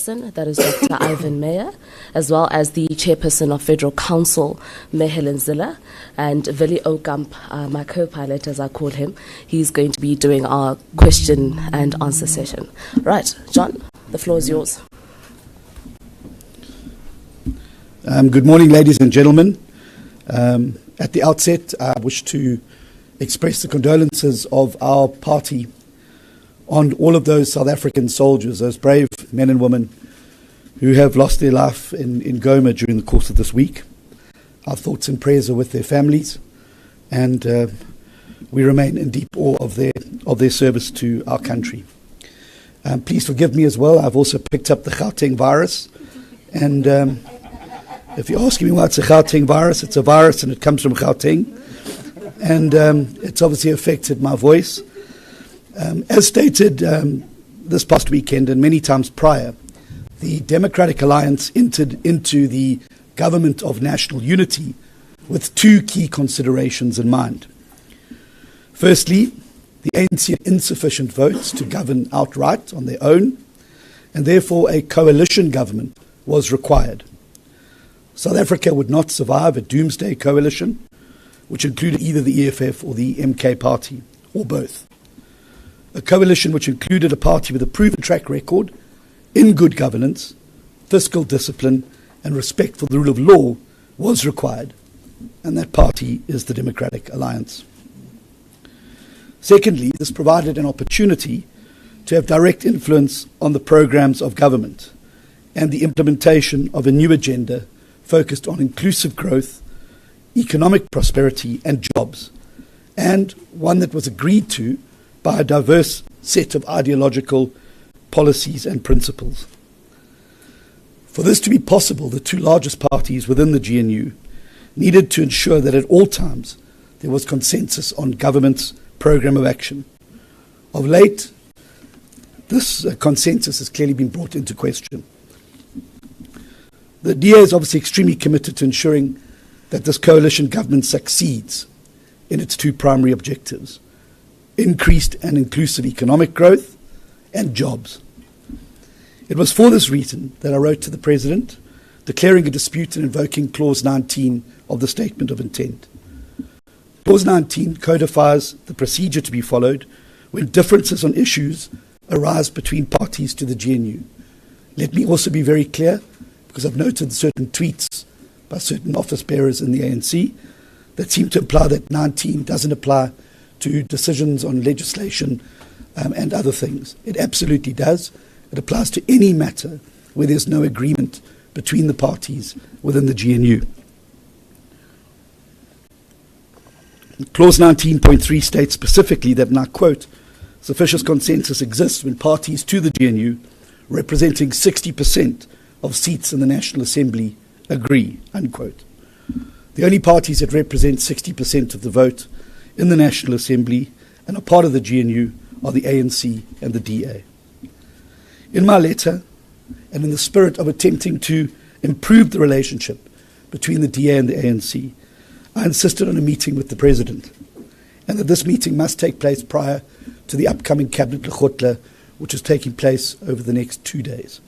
chairperson, that is Dr. Ivan Meyer, as well as the chairperson of Federal Council, Mayor Helen Ziller, and Vili Okamp, my co-pilot as I call him. He's going to be doing our question and answer session. Right, John, the floor is yours. Good morning, ladies and gentlemen. At the outset, I wish to express the condolences of our party on all of those South African soldiers, those brave men and women who have lost their life in Goma during the course of this week. Our thoughts and prayers are with their families, and we remain in deep awe of their service to our country. Please forgive me as well. I've also picked up the Gauteng virus, and if you're asking me why it's a Gauteng virus, it's a virus and it comes from Gauteng, and it's obviously affected my voice. As stated this past weekend and many times prior, the Democratic Alliance entered into the government of national unity with two key considerations in mind. Firstly, the ANC had insufficient votes to govern outright on their own, and therefore a coalition government was required. South Africa would not survive a doomsday coalition, which included either the EFF or the MK party, or both. A coalition which included a party with a proven track record in good governance, fiscal discipline, and respect for the rule of law was required, and that party is the Democratic Alliance. Secondly, this provided an opportunity to have direct influence on the programs of government and the implementation of a new agenda focused on inclusive growth, economic prosperity, and jobs, and one that was agreed to by a diverse set of ideological policies and principles. For this to be possible, the two largest parties within the GNU needed to ensure that at all times there was consensus on government's program of action. Of late, this consensus has clearly been brought into question. The DA is obviously extremely committed to ensuring that this coalition government succeeds in its two primary objectives: increased and inclusive economic growth and jobs. It was for this reason that I wrote to the President declaring a dispute and invoking Clause 19 of the Statement of Intent. Clause 19 codifies the procedure to be followed when differences on issues arise between parties to the GNU. Let me also be very clear, because I've noted certain tweets by certain office bearers in the ANC that seem to imply that 19 doesn't apply to decisions on legislation and other things. It absolutely does. It applies to any matter where there's no agreement between the parties within the GNU. Clause 19.3 states specifically that, and I quote, "Sufficient consensus exists when parties to the GNU representing 60% of seats in the National Assembly agree," unquote. The only parties that represent 60% of the vote in the National Assembly and are part of the GNU are the ANC and the DA. In my letter, and in the spirit of attempting to improve the relationship between the DA and the ANC, I insisted on a meeting with the President, and that this meeting must take place prior to the upcoming Cabinet Lekgotla, which is taking place over the next 2 days.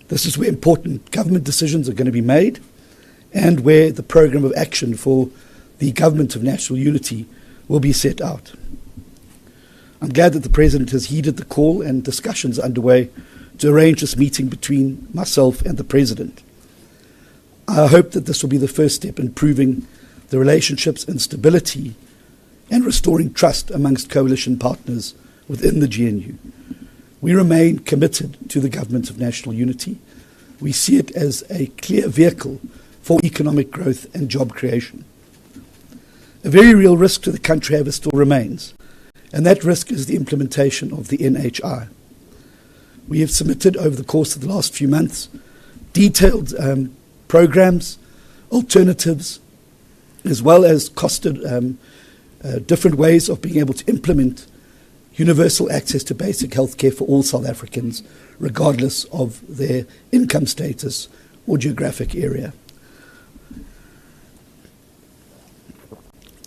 This is where important government decisions are going to be made, and where the program of action for the government of national unity will be set out. I'm glad that the President has heeded the call, and discussions are underway to arrange this meeting between myself and the President. I hope that this will be the first step in improving the relationships and stability and restoring trust amongst coalition partners within the GNU. We remain committed to the government of national unity. We see it as a clear vehicle for economic growth and job creation. A very real risk to the country, however, still remains, and that risk is the implementation of the NHI. We have submitted over the course of the last few months detailed programs, alternatives, as well as costed different ways of being able to implement universal access to basic health care for all South Africans, regardless of their income status or geographic area.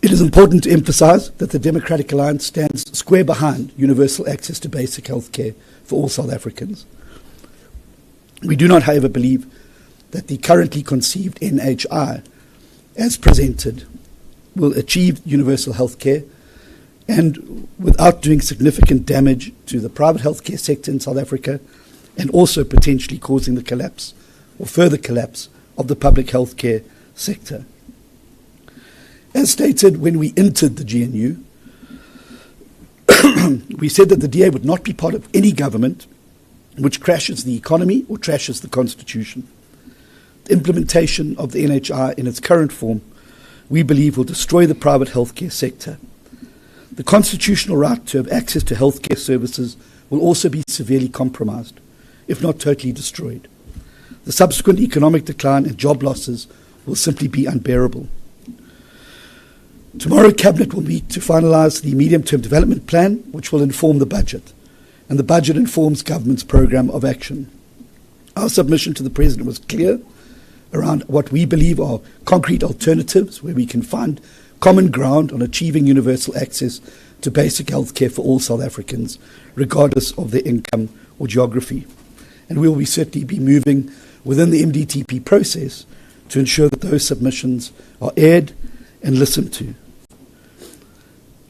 It is important to emphasize that the Democratic Alliance stands square behind universal access to basic health care for all South Africans. We do not, however, believe that the currently conceived NHI, as presented, will achieve universal health care and without doing significant damage to the private healthcare sector in South Africa, and also potentially causing the collapse or further collapse of the public healthcare sector. As stated when we entered the GNU, we said that the DA would not be part of any government which crashes the economy or trashes the Constitution. The implementation of the NHI in its current form, we believe, will destroy the private healthcare sector. The constitutional right to have access to healthcare services will also be severely compromised, if not totally destroyed. The subsequent economic decline and job losses will simply be unbearable. Tomorrow, Cabinet will meet to finalise the medium-term development plan, which will inform the budget, and the budget informs government's programme of action. Our submission to the President was clear around what we believe are concrete alternatives where we can find common ground on achieving universal access to basic health care for all South Africans, regardless of their income or geography. And we will certainly be moving within the MDTP process to ensure that those submissions are aired and listened to.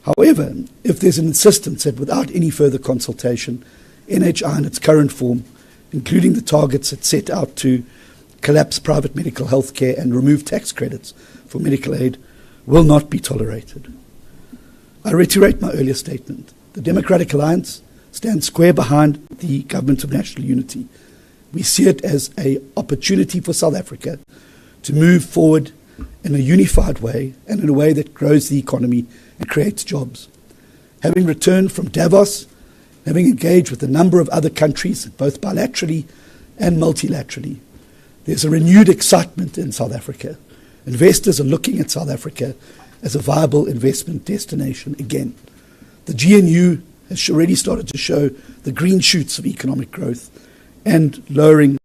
However, if there's an insistence that without any further consultation, NHI in its current form, including the targets that set out to collapse private medical health care and remove tax credits for medical aid, will not be tolerated. I reiterate my earlier statement. The Democratic Alliance stands square behind the Government of National Unity. We see it as an opportunity for South Africa to move forward in a unified way and in a way that grows the economy and creates jobs. Having returned from Davos, having engaged with a number of other countries, both bilaterally and multilaterally, there's a renewed excitement in South Africa. Investors are looking at South Africa as a viable investment destination again. The GNU has already started to show the green shoots of economic growth and lowering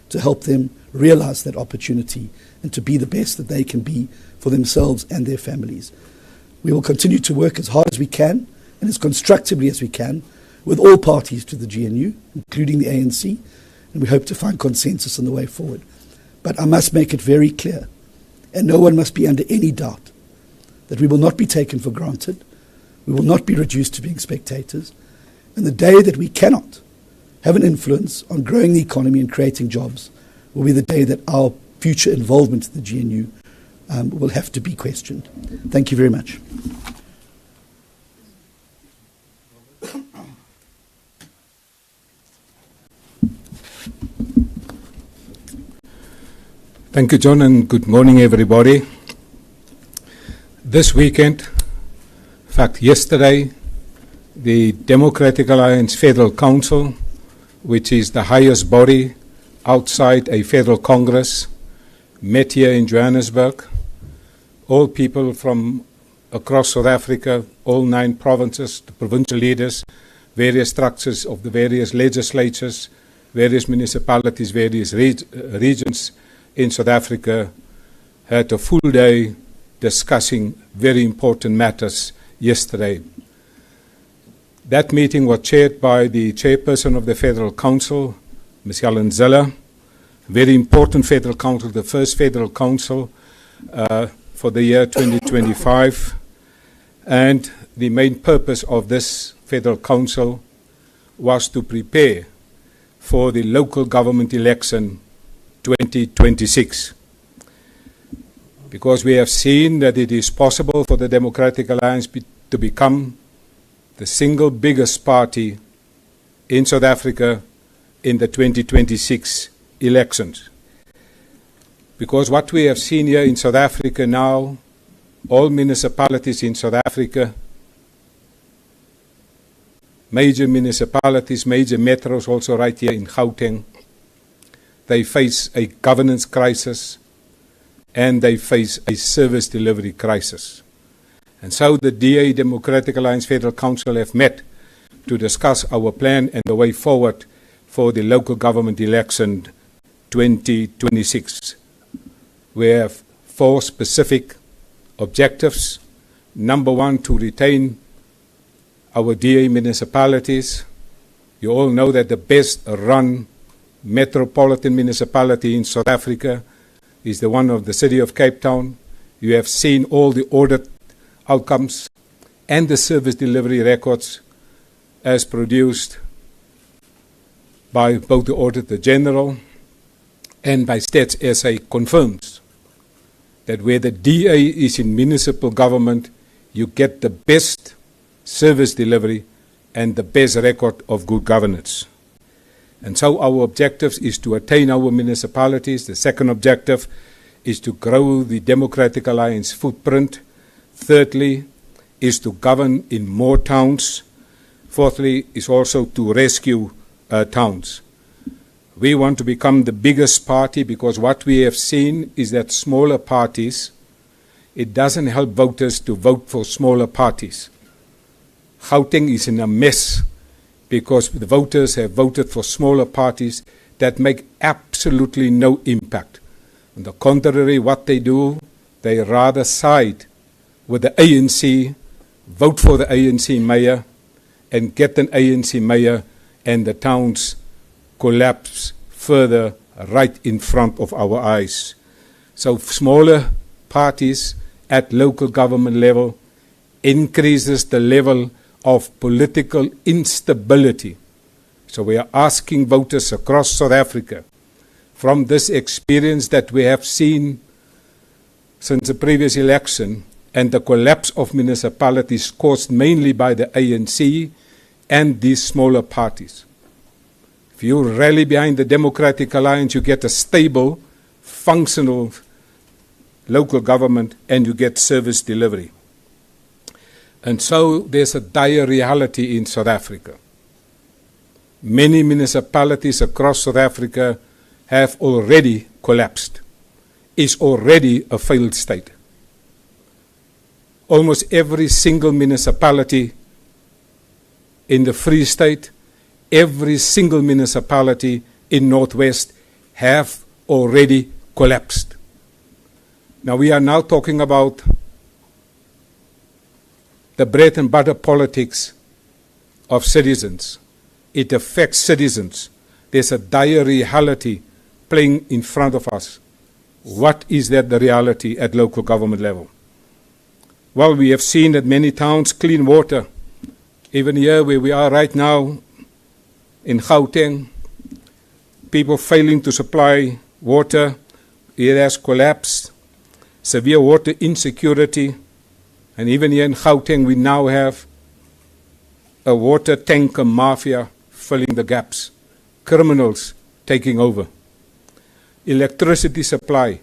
to help them realize that opportunity and to be the best that they can be for themselves and their families. We will continue to work as hard as we can and as constructively as we can with all parties to the GNU, including the ANC, and we hope to find consensus on the way forward. But I must make it very clear, and no one must be under any doubt, that we will not be taken for granted, we will not be reduced to being spectators, and the day that we cannot have an influence on growing the economy and creating jobs will be the day that our future involvement in the GNU will have to be questioned. Thank you very much. Thank you, John, and good morning, everybody. This weekend, in fact, yesterday, the Democratic Alliance Federal Council, which is the highest body outside a federal Congress, met here in Johannesburg. All people from across South Africa, all 9 provinces, the provincial leaders, various structures of the various legislatures, various municipalities, various regions in South Africa had a full day discussing very important matters yesterday. That meeting was chaired by the chairperson of the Federal Council, Ms. Helen Zille, very important Federal Council, the first Federal Council for the year 2025. And the main purpose of this Federal Council was to prepare for the local government election 2026. Because we have seen that it is possible for the Democratic Alliance to become the single biggest party in South Africa in the 2026 elections. Because what we have seen here in South Africa now, all municipalities in South Africa, major municipalities, major metros, also right here in Gauteng, they face a governance crisis and they face a service delivery crisis. And so the DA, Democratic Alliance Federal Council, have met to discuss our plan and the way forward for the local government election 2026. We have 4 specific objectives. Number 1, to retain our DA municipalities. You all know that the best run metropolitan municipality in South Africa is the one of the city of Cape Town. You have seen all the audit outcomes and the service delivery records as produced by both the Auditor General and by Stats SA confirms that where the DA is in municipal government, you get the best service delivery and the best record of good governance. And so our objectives is to attain our municipalities. The second objective is to grow the Democratic Alliance footprint. Thirdly, is to govern in more towns. Fourthly, is also to rescue towns. We want to become the biggest party because what we have seen is that smaller parties, it doesn't help voters to vote for smaller parties. Gauteng is in a mess because the voters have voted for smaller parties that make absolutely no impact. On the contrary, what they do, they rather side with the ANC, vote for the ANC mayor, and get an ANC mayor, and the towns collapse further right in front of our eyes. So smaller parties at local government level increases the level of political instability. So we are asking voters across South Africa, from this experience that we have seen since the previous election and the collapse of municipalities caused mainly by the ANC and these smaller parties. If you rally behind the Democratic Alliance, you get a stable, functional local government and you get service delivery. And so there's a dire reality in South Africa. Many municipalities across South Africa have already collapsed, is already a failed state. Almost every single municipality in the Free State, every single municipality in Northwest have already collapsed. Now we are now talking about the bread and butter politics of citizens. It affects citizens. There's a dire reality playing in front of us. What is that the reality at local government level? Well, we have seen that many towns clean water. Even here where we are right now in Gauteng, people failing to supply water. It has collapsed. Severe water insecurity. And even here in Gauteng, we now have a water tanker mafia filling the gaps. Criminals taking over. electricity supply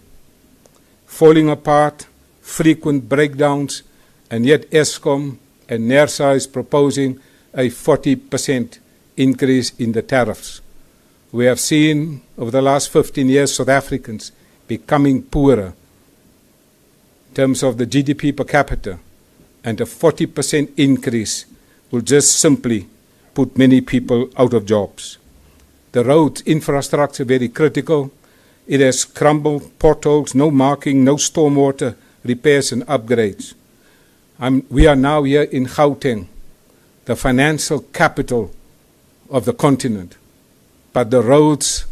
falling apart, frequent breakdowns, and yet Eskom and NERSA is proposing a 40% increase in the tariffs. We have seen over the last 15 years South Africans becoming poorer in terms of the GDP per capita, and a 40% increase will just simply put many people out of jobs. The road infrastructure very critical. It has crumbled, potholes, no marking, no stormwater repairs and upgrades. We are now here in Gauteng, the financial capital of the continent, but the roads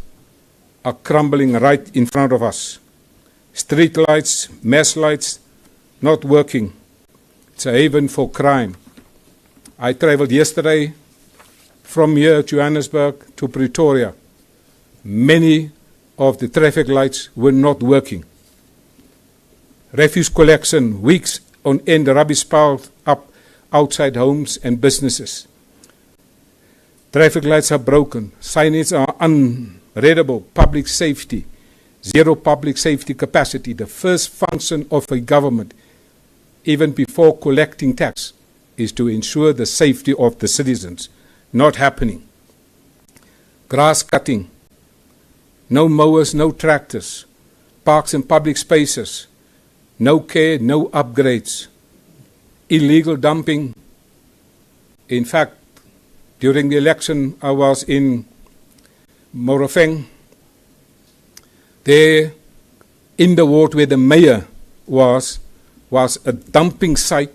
are crumbling right in front of us. Street lights, mass lights, not working. It's a haven for crime. I traveled yesterday from here, Johannesburg, to Pretoria. Many of the traffic lights were not working. Refuse collection, weeks on end, rubbish piled up outside homes and businesses. Traffic lights are broken, signage are unreadable, public safety, zero public safety capacity. The first function of a government, even before collecting tax, is to ensure the safety of the citizens. Not happening. Grass cutting, no mowers, no tractors, parks and public spaces, no care, no upgrades, illegal dumping. In fact, during the election, I was in Morofeng. There, in the ward where the mayor was a dumping site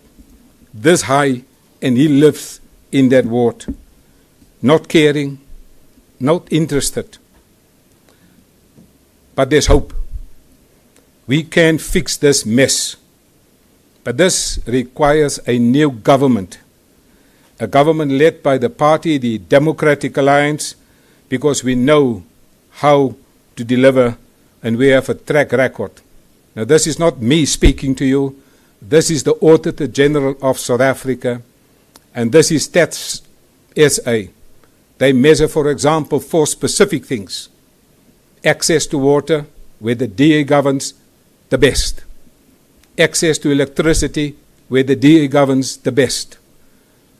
this high, and he lives in that ward. Not caring, not interested. But there's hope. We can fix this mess. But this requires a new government. A government led by the party, the Democratic Alliance, because we know how to deliver and we have a track record. Now, this is not me speaking to you. This is the Auditor General of South Africa, and this is Stats SA. They measure, for example, 4 specific things. Access to water, where the DA governs the best. Access to electricity, where the DA governs the best.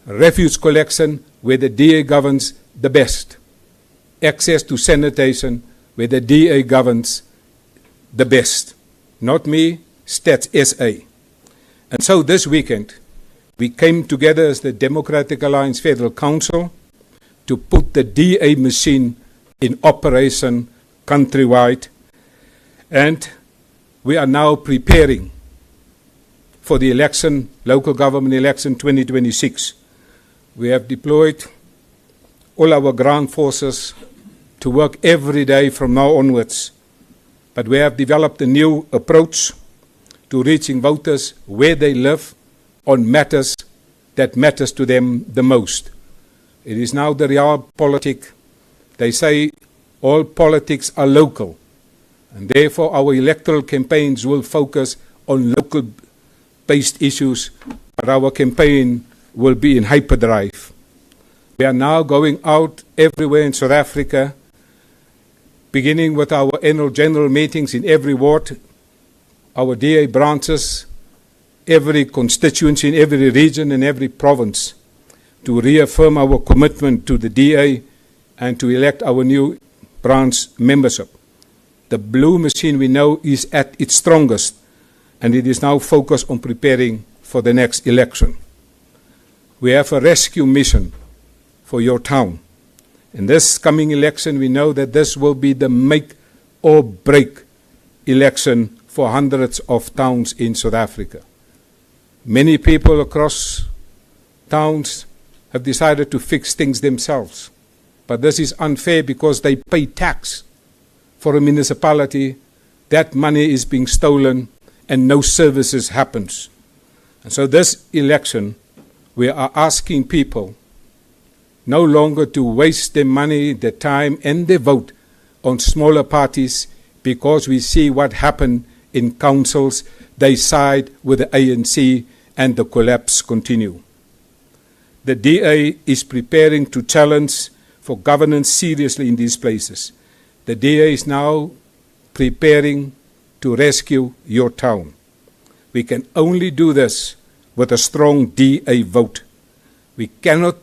Refuse collection, where the DA governs the best. Access to sanitation, where the DA governs the best. Not me, Stats SA. And so this weekend, we came together as the Democratic Alliance Federal Council to put the DA machine in operation countrywide. And we are now preparing for the election, local government election 2026. We have deployed all our ground forces to work every day from now onwards. But we have developed a new approach to reaching voters where they live on matters that matters to them the most. It is now the realpolitik. They say all politics are local, and therefore our electoral campaigns will focus on local-based issues, but our campaign will be in hyperdrive. We are now going out everywhere in South Africa, beginning with our annual general meetings in every ward, our DA branches, every constituency in every region and every province, to reaffirm our commitment to the DA and to elect our new branch membership. The blue machine, we know, is at its strongest, and it is now focused on preparing for the next election. We have a rescue mission for your town. In this coming election, we know that this will be the make or break election for hundreds of towns in South Africa. Many people across towns have decided to fix things themselves. But this is unfair because they pay tax for a municipality. That money is being stolen and no services happens. And so this election, we are asking people no longer to waste their money, their time and their vote on smaller parties, because we see what happened in councils. They side with the ANC and the collapse continue. The DA is preparing to challenge for governance seriously in these places. The DA is now preparing to rescue your town. We can only do this with a strong DA vote. We cannot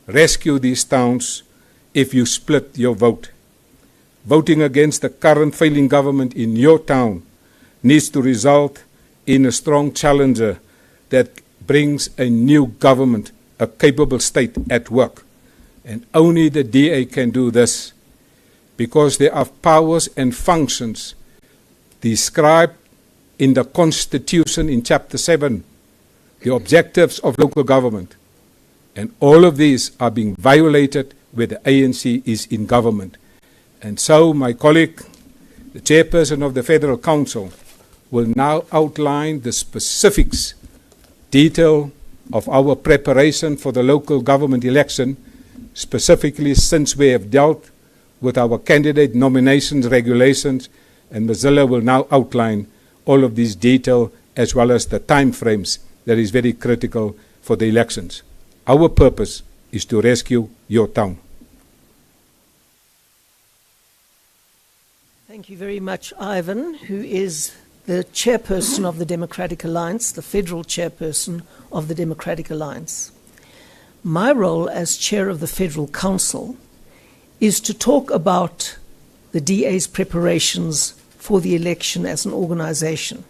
rescue these towns if you split your vote. Voting against the current failing government in your town needs to result in a strong challenger that brings a new government, a capable state at work. And only the DA can do this, because there are powers and functions described in the Constitution in Chapter 7, the objectives of local government. And all of these are being violated where the ANC is in government. And so my colleague, the chairperson of the Federal Council, will now outline the specifics, detail of our preparation for the local government election, specifically since we have dealt with our candidate nominations regulations, and Mozilla will now outline all of these detail as well as the time frames that is very critical for the elections. Our purpose is to rescue your town. Thank you very much, Ivan, who is the chairperson of the Democratic Alliance, the federal chairperson of the Democratic Alliance. My role as chair of the Federal Council is to talk about the DA's preparations for the election as an organization.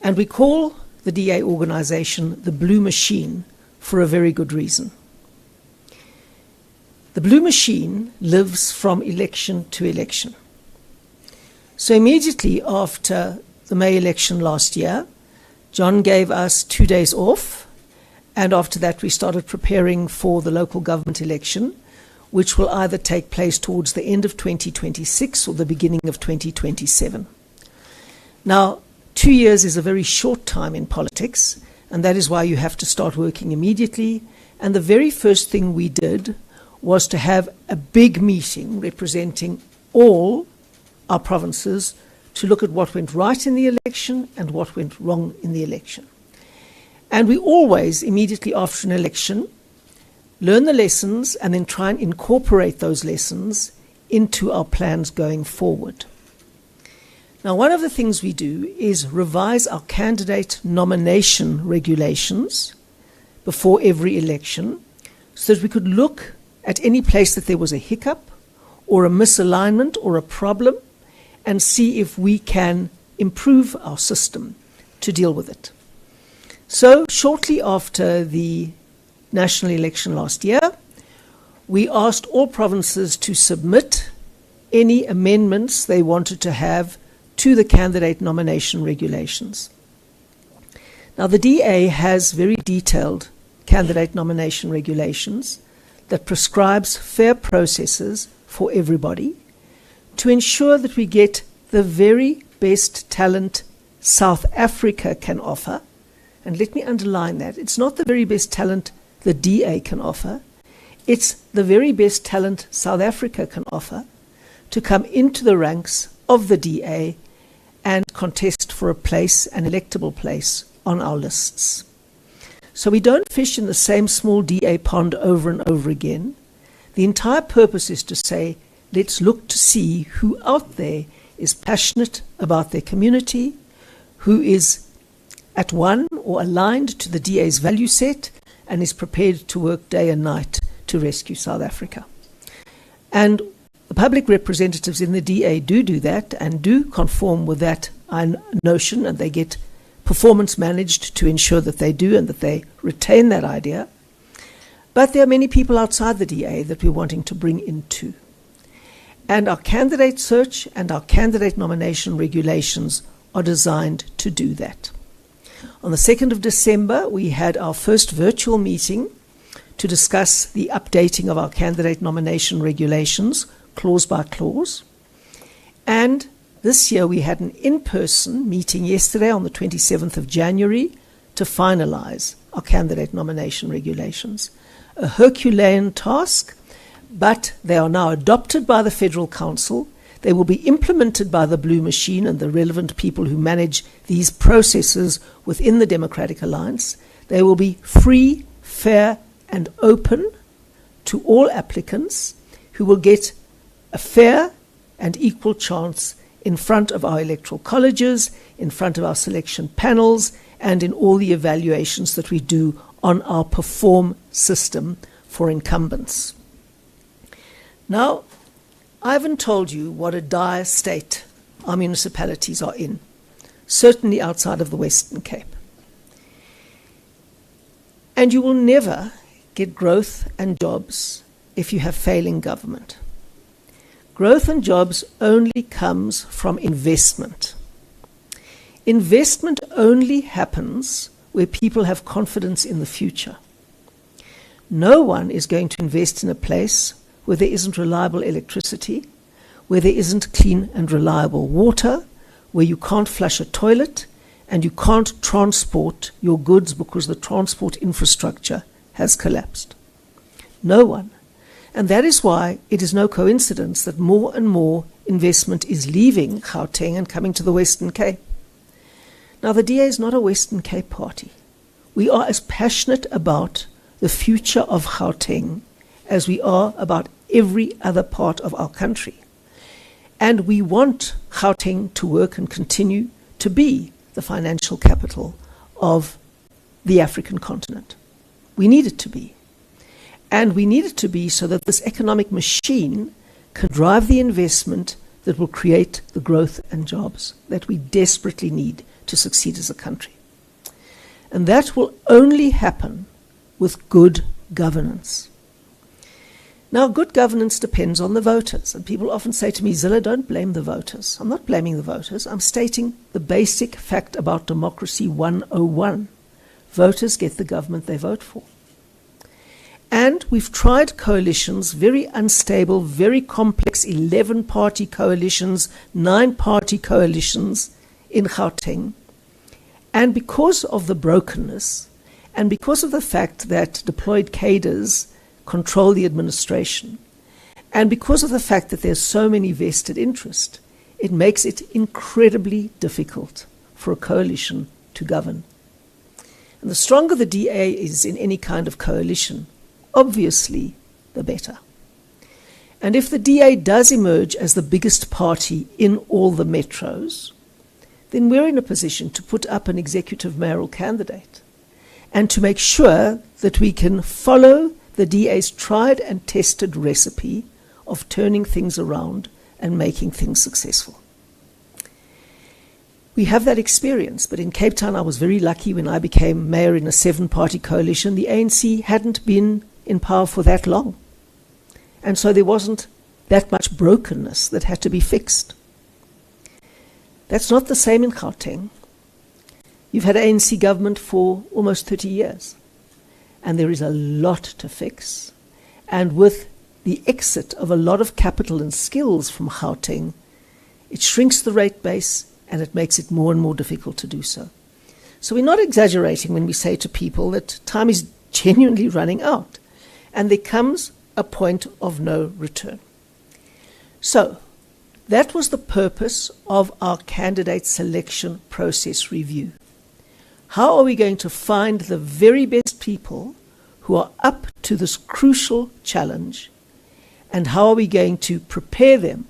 And we call the DA organization the Blue Machine for a very good reason. The Blue Machine lives from election to election. So immediately after the May election last year, John gave us 2 days off, and after that we started preparing for the local government election, which will either take place towards the end of 2026 or the beginning of 2027. Now, 2 years is a very short time in politics, and that is why you have to start working immediately. And the very first thing we did was to have a big meeting representing all our provinces to look at what went right in the election and what went wrong in the election. And we always, immediately after an election, learn the lessons and then try and incorporate those lessons into our plans going forward. Now, one of the things we do is revise our candidate nomination regulations before every election so that we could look at any place that there was a hiccup or a misalignment or a problem and see if we can improve our system to deal with it. So shortly after the national election last year, we asked all provinces to submit any amendments they wanted to have to the candidate nomination regulations. Now, the DA has very detailed candidate nomination regulations that prescribes fair processes for everybody to ensure that we get the very best talent South Africa can offer. And let me underline that. It's not the very best talent the DA can offer. It's the very best talent South Africa can offer to come into the ranks of the DA and contest for a place, an electable place, on our lists. So we don't fish in the same small DA pond over and over again. The entire purpose is to say, let's look to see who out there is passionate about their community, who is at one or aligned to the DA's value set, and is prepared to work day and night to rescue South Africa. And the public representatives in the DA do that and do conform with that notion, and they get performance managed to ensure that they do and that they retain that idea. But there are many people outside the DA that we're wanting to bring into. And our candidate search and our candidate nomination regulations are designed to do that. On the 2nd of December, we had our first virtual meeting to discuss the updating of our candidate nomination regulations, clause by clause. And this year we had an in-person meeting yesterday on the 27th of January to finalize our candidate nomination regulations. A Herculean task, but they are now adopted by the Federal Council. They will be implemented by the Blue Machine and the relevant people who manage these processes within the Democratic Alliance. They will be free, fair, and open to all applicants who will get a fair and equal chance in front of our electoral colleges, in front of our selection panels, and in all the evaluations that we do on our perform system for incumbents. Now, I haven't told you what a dire state our municipalities are in, certainly outside of the Western Cape. And you will never get growth and jobs if you have failing government. Growth and jobs only comes from investment. Investment only happens where people have confidence in the future. No one is going to invest in a place where there isn't reliable electricity, where there isn't clean and reliable water, where you can't flush a toilet, and you can't transport your goods because the transport infrastructure has collapsed. No one. And that is why it is no coincidence that more and more investment is leaving Gauteng and coming to the Western Cape. Now, the DA is not a Western Cape party. We are as passionate about the future of Gauteng as we are about every other part of our country. And we want Gauteng to work and continue to be the financial capital of the African continent. We need it to be. And we need it to be so that this economic machine can drive the investment that will create the growth and jobs that we desperately need to succeed as a country. And that will only happen with good governance. Now, good governance depends on the voters. And people often say to me, Zilla, don't blame the voters. I'm not blaming the voters. I'm stating the basic fact about democracy 101. Voters get the government they vote for. And we've tried coalitions, very unstable, very complex, 11-party coalitions, 9-party coalitions in Gauteng. And because of the brokenness, and because of the fact that deployed cadres control the administration, and because of the fact that there's so many vested interests, it makes it incredibly difficult for a coalition to govern. And the stronger the DA is in any kind of coalition, obviously, the better. And if the DA does emerge as the biggest party in all the metros, then we're in a position to put up an executive mayoral candidate and to make sure that we can follow the DA's tried and tested recipe of turning things around and making things successful. We have that experience, but in Cape Town I was very lucky when I became mayor in a 7-party coalition. The ANC hadn't been in power for that long. And so there wasn't that much brokenness that had to be fixed. That's not the same in Gauteng. You've had ANC government for almost 30 years. And there is a lot to fix. And with the exit of a lot of capital and skills from Gauteng, it shrinks the rate base and it makes it more and more difficult to do so. So we're not exaggerating when we say to people that time is genuinely running out. And there comes a point of no return. So, that was the purpose of our candidate selection process review. How are we going to find the very best people who are up to this crucial challenge? And how are we going to prepare them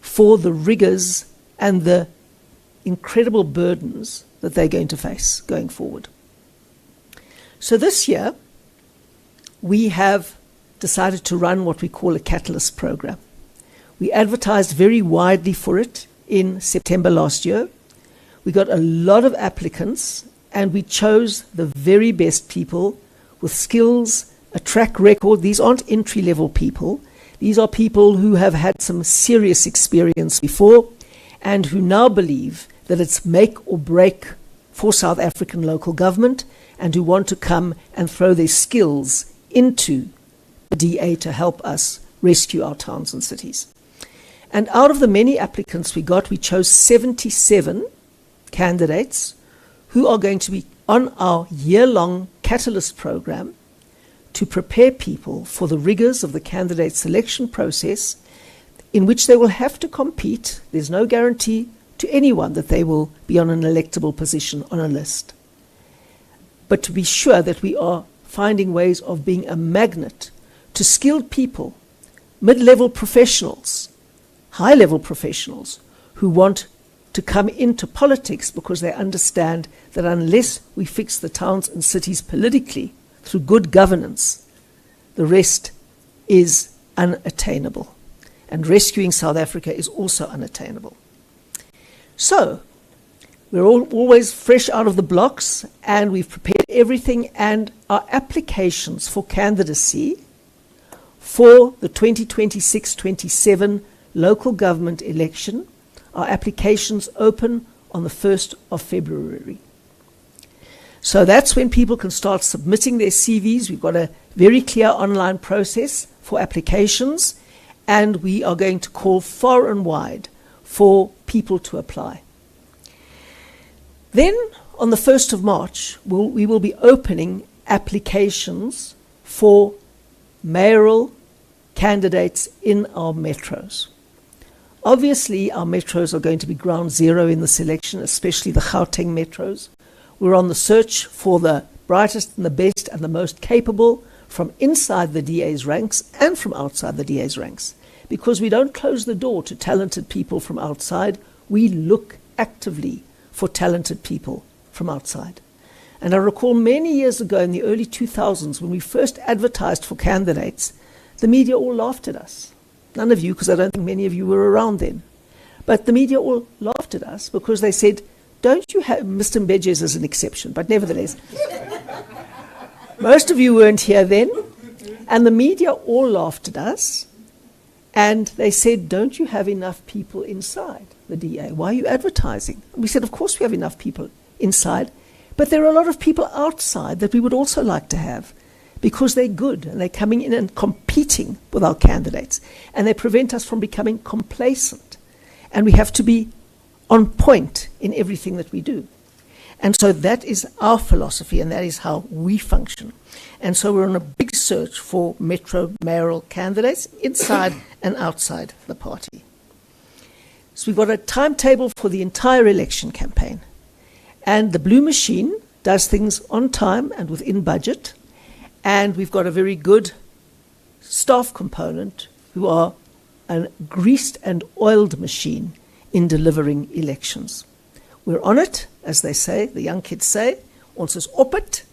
for the rigors and the incredible burdens that they're going to face going forward? So this year, we have decided to run what we call a catalyst program. We advertised very widely for it in September last year. We got a lot of applicants and we chose the very best people with skills, a track record. These aren't entry-level people. These are people who have had some serious experience before and who now believe that it's make or break for South African local government and who want to come and throw their skills into the DA to help us rescue our towns and cities. And out of the many applicants we got, we chose 77 candidates who are going to be on our year-long catalyst program to prepare people for the rigors of the candidate selection process in which they will have to compete. There's no guarantee to anyone that they will be on an electable position on a list. But to be sure that we are finding ways of being a magnet to skilled people, mid-level professionals high-level professionals who want to come into politics because they understand that unless we fix the towns and cities politically through good governance, the rest is unattainable. And rescuing South Africa is also unattainable. So, we're always fresh out of the blocks, and we've prepared everything, and our applications for candidacy for the 2026-27 local government election, our applications open on the 1st of February. So that's when people can start submitting their CVs. We've got a very clear online process for applications, and we are going to call far and wide for people to apply. Then, on the 1st of March, we will be opening applications for mayoral candidates in our metros. Obviously, our metros are going to be ground zero in this election, especially the Gauteng metros. We're on the search for the brightest and the best and the most capable from inside the DA's ranks and from outside the DA's ranks. Because we don't close the door to talented people from outside, we look actively for talented people from outside. And I recall many years ago in the early 2000s when we first advertised for candidates, the media all laughed at us. None of you, because I don't think many of you were around then. But the media all laughed at us because they said, don't you have, Mr. Mbedges is an exception, but nevertheless, most of you weren't here then, and the media all laughed at us, and they said, don't you have enough people inside the DA? Why are you advertising? And we said, of course we have enough people inside, but there are a lot of people outside that we would also like to have because they're good and they're coming in and competing with our candidates, and they prevent us from becoming complacent, and we have to be on point in everything that we do. And so that is our philosophy, and that is how we function. And so we're on a big search for metro mayoral candidates inside and outside the party. So we've got a timetable for the entire election campaign. And the Blue Machine does things on time and within budget. And we've got a very good staff component who are a greased and oiled machine in delivering elections. We're on it, as they say, the young kids say, ons is op het,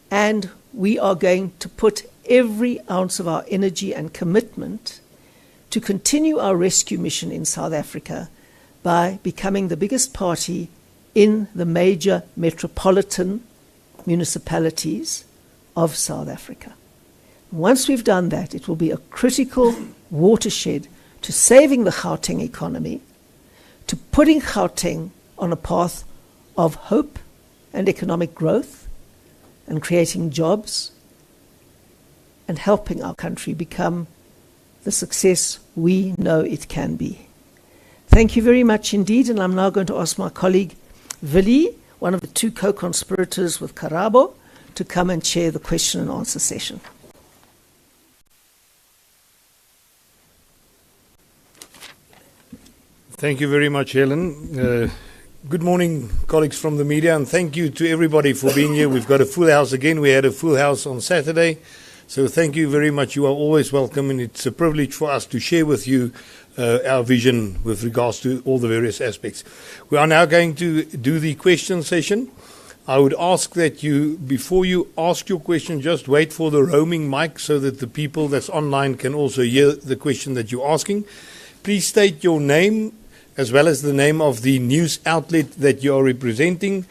and we are going to put every ounce of our energy and commitment to continue our rescue mission in South Africa by becoming the biggest party in the major metropolitan municipalities of South Africa. Once we've done that, it will be a critical watershed to saving the Gauteng economy, to putting Gauteng on a path of hope and economic growth and creating jobs and helping our country become the success we know it can be. Thank you very much indeed, and I'm now going to ask my colleague Willie, one of the two co-conspirators with Karabo, to come and chair the question and answer session. Thank you very much, Helen. Good morning, colleagues from the media, and thank you to everybody for being here. We've got a full house again. We had a full house on Saturday, so thank you very much. You are always welcome, and it's a privilege for us to share with you our vision with regards to all the various aspects. We are now going to do the question session. I would ask that you, before you ask your question, just wait for the roaming mic so that the people that's online can also hear the question that you're asking. Please state your name as well as the name of the news outlet that you are representing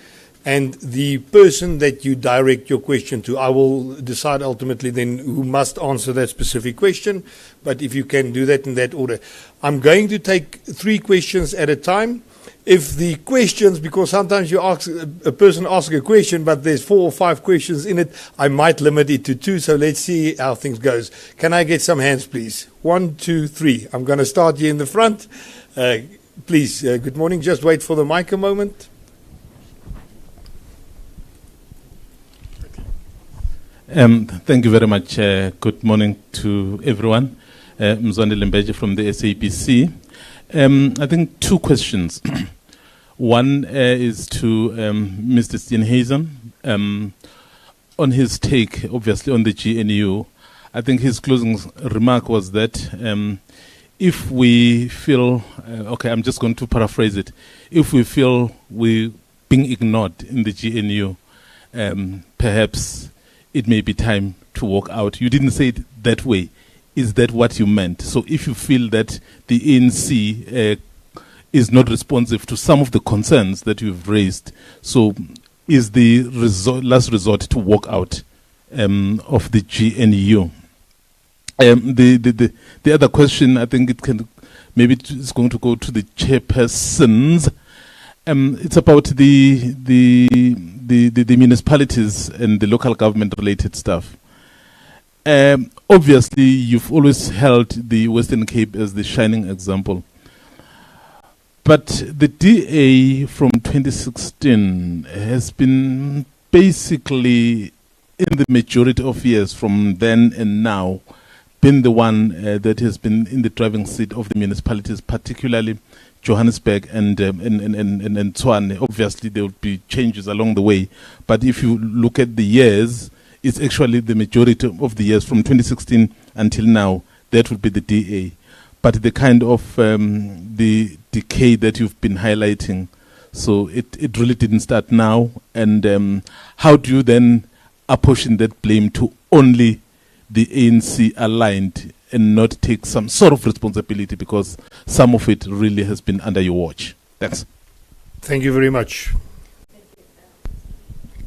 and the person that you direct your question to. I will decide ultimately then who must answer that specific question, but if you can do that in that order. I'm going to take 3 questions at a time. If the questions, because sometimes you ask a person asks a question, but there's 4 or 5 questions in it, I might limit it to 2, so let's see how things goes. Can I get some hands, please? 1, 2, 3. I'm going to start here in the front. Please, good morning. Just wait for the mic a moment. Thank you very much. Good morning to everyone. Mzwandile Mbedje from the SABC. I think 2 questions. One is to Mr. Steenhuisen. On his take, obviously, on the GNU, I think his closing remark was that if we feel, okay, I'm just going to paraphrase it. If we feel we're being ignored in the GNU, perhaps it may be time to walk out. You didn't say it that way. Is that what you meant? So if you feel that the ANC is not responsive to some of the concerns that you've raised, so is the last resort to walk out of the GNU? The other question, I think it's going to go to the chairpersons. It's about the municipalities and the local government related stuff. Obviously, you've always held the Western Cape as the shining example. But the DA from 2016 has been basically, in the majority of years from then and now, been the one that has been in the driving seat of the municipalities, particularly Johannesburg and Tshwane. Obviously, there will be changes along the way. But if you look at the years, it's actually the majority of the years from 2016 until now, that would be the DA. But the kind of the decay that you've been highlighting, so it really didn't start now. And how do you then apportion that blame to only the ANC aligned and not take some sort of responsibility, because some of it really has been under your watch? Thanks. Thank you very much.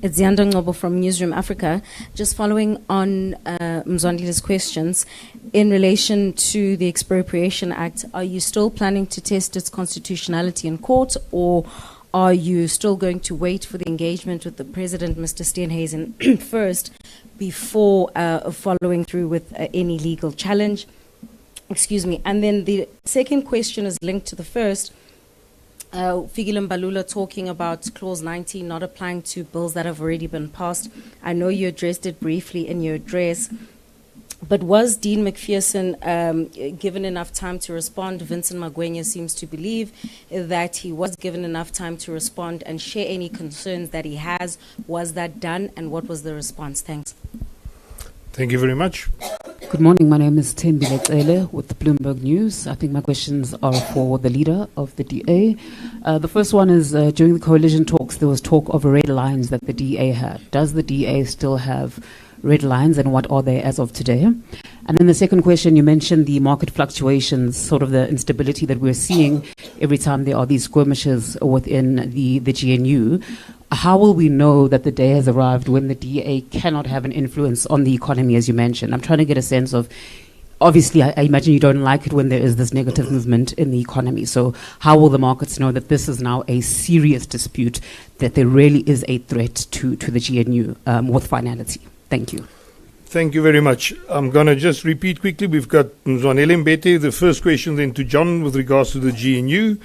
It's Yanda Ngobo from Newsroom Africa. Just following on Mzwandile's questions, in relation to the Expropriation Act, are you still planning to test its constitutionality in court, or are you still going to wait for the engagement with the President, Mr. Steenhuisen, first, before following through with any legal challenge? Excuse me. And then the second question is linked to the first. Fikile Mbalula talking about Clause 19 not applying to bills that have already been passed. I know you addressed it briefly in your address, but was Dean McPherson given enough time to respond? Vincent Magwenya seems to believe that he was given enough time to respond and share any concerns that he has. Was that done, and what was the response? Thanks. Thank you very much. Good morning. My name is Tembile Cele with Bloomberg News. I think my questions are for the leader of the DA. The first one is, during the coalition talks, there was talk of red lines that the DA had. Does the DA still have red lines, and what are they as of today? And then the second question, you mentioned the market fluctuations, sort of the instability that we're seeing every time there are these skirmishes within the GNU. How will we know that the day has arrived when the DA cannot have an influence on the economy, as you mentioned? I'm trying to get a sense of, obviously, I imagine you don't like it when there is this negative movement in the economy. So how will the markets know that this is now a serious dispute, that there really is a threat to the GNU with finality? Thank you. Thank you very much. I'm going to just repeat quickly. We've got Mzwanele Mbete, the first question then to John with regards to the GNU.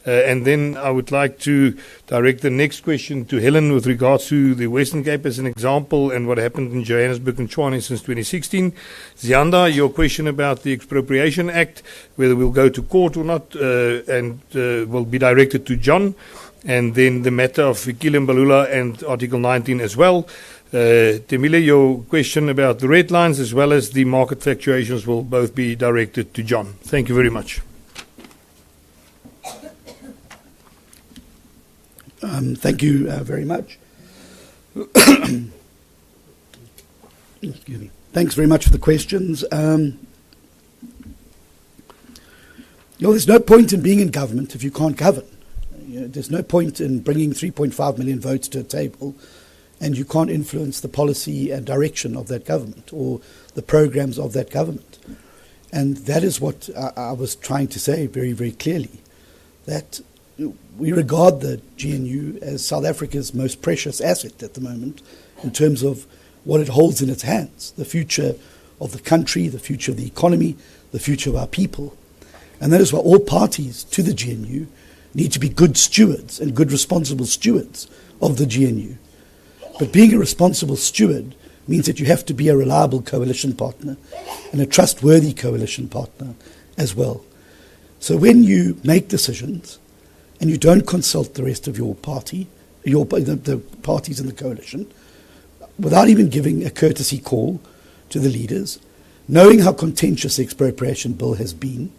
And then I would like to direct the next question to Helen with regards to the Western Cape as an example and what happened in Johannesburg and Tshwane since 2016. Zianda, your question about the Expropriation Act, whether we'll go to court or not, and will be directed to John. And then the matter of Fikile Mbalula and Article 19 as well. Temile, your question about the red lines as well as the market fluctuations will both be directed to John. Thank you very much. Thank you very much. Excuse me. Thanks very much for the questions. There's no point in being in government if you can't govern. There's no point in bringing 3.5 million votes to a table and you can't influence the policy and direction of that government or the programs of that government. And that is what I was trying to say very, very clearly, that we regard the GNU as South Africa's most precious asset at the moment in terms of what it holds in its hands, the future of the country, the future of the economy, the future of our people. And that is why all parties to the GNU need to be good stewards and good responsible stewards of the GNU. But being a responsible steward means that you have to be a reliable coalition partner and a trustworthy coalition partner as well. So when you make decisions and you don't consult the rest of your party, the parties in the coalition, without even giving a courtesy call to the leaders, knowing how contentious the expropriation bill has been,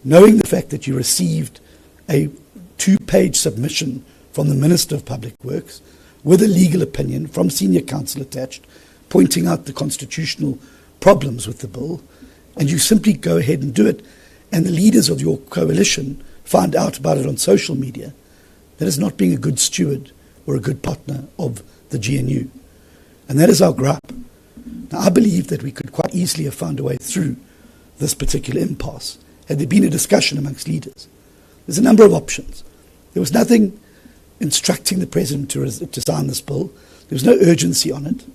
knowing the fact that you received a 2-page submission from the Minister of Public Works with a legal opinion from senior counsel attached, pointing out the constitutional problems with the bill, and you simply go ahead and do it, and the leaders of your coalition find out about it on social media, that is not being a good steward or a good partner of the GNU. And that is our gripe. Now, I believe that we could quite easily have found a way through this particular impasse had there been a discussion amongst leaders. There's a number of options. There was nothing instructing the President to sign this bill. There was no urgency on it.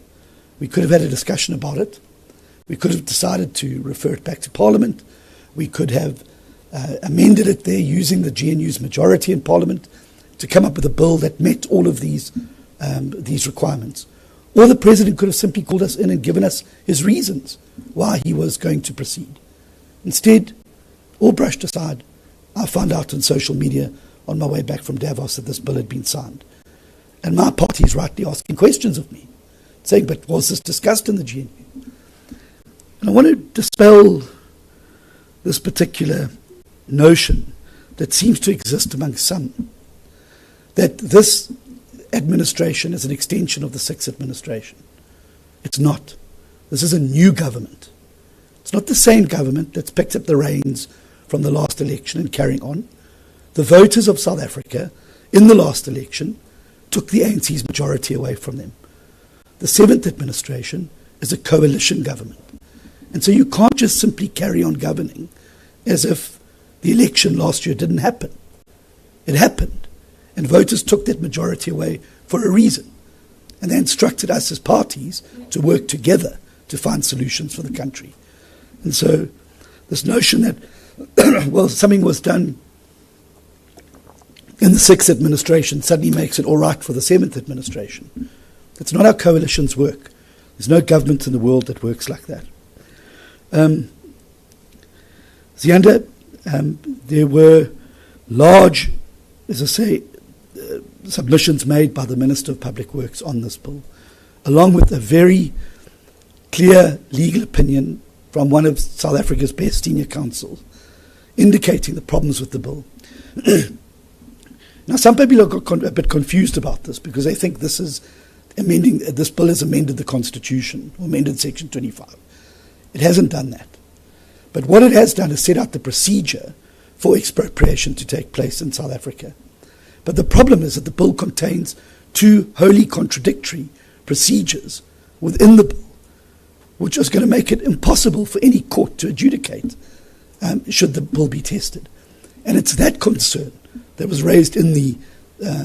We could have had a discussion about it. We could have decided to refer it back to Parliament. We could have amended it there using the GNU's majority in Parliament to come up with a bill that met all of these requirements. Or the President could have simply called us in and given us his reasons why he was going to proceed. Instead, all brushed aside, I found out on social media on my way back from Davos that this bill had been signed. And my party is rightly asking questions of me, saying, but was this discussed in the GNU? And I want to dispel this particular notion that seems to exist among some, that this administration is an extension of the Sixth administration. It's not. This is a new government. It's not the same government that's picked up the reins from the last election and carrying on. The voters of South Africa in the last election took the ANC's majority away from them. The Seventh administration is a coalition government. And so you can't just simply carry on governing as if the election last year didn't happen. It happened. And voters took that majority away for a reason. And they instructed us as parties to work together to find solutions for the country. And so this notion that, well, something was done in the Sixth administration suddenly makes it all right for the Seventh administration. That's not how coalitions work. There's no government in the world that works like that. Zianda, there were large, as I say, submissions made by the Minister of Public Works on this bill, along with a very clear legal opinion from one of South Africa's best senior counsels, indicating the problems with the bill. Now, some people are a bit confused about this because they think this bill has amended the Constitution, or amended Section 25. It hasn't done that. But what it has done is set out the procedure for expropriation to take place in South Africa. But the problem is that the bill contains two wholly contradictory procedures within the bill, which is going to make it impossible for any court to adjudicate should the bill be tested. And it's that concern that was raised in the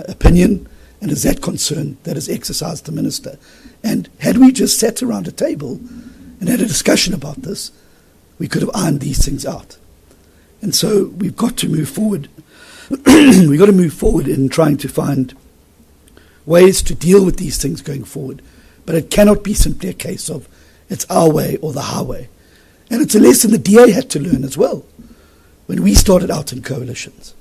opinion, and is that concern that has exercised the Minister. And had we just sat around a table and had a discussion about this, we could have ironed these things out. And so we've got to move forward. We've got to move forward in trying to find ways to deal with these things going forward. But it cannot be simply a case of it's our way or the highway. And it's a lesson the DA had to learn as well when we started out in coalitions.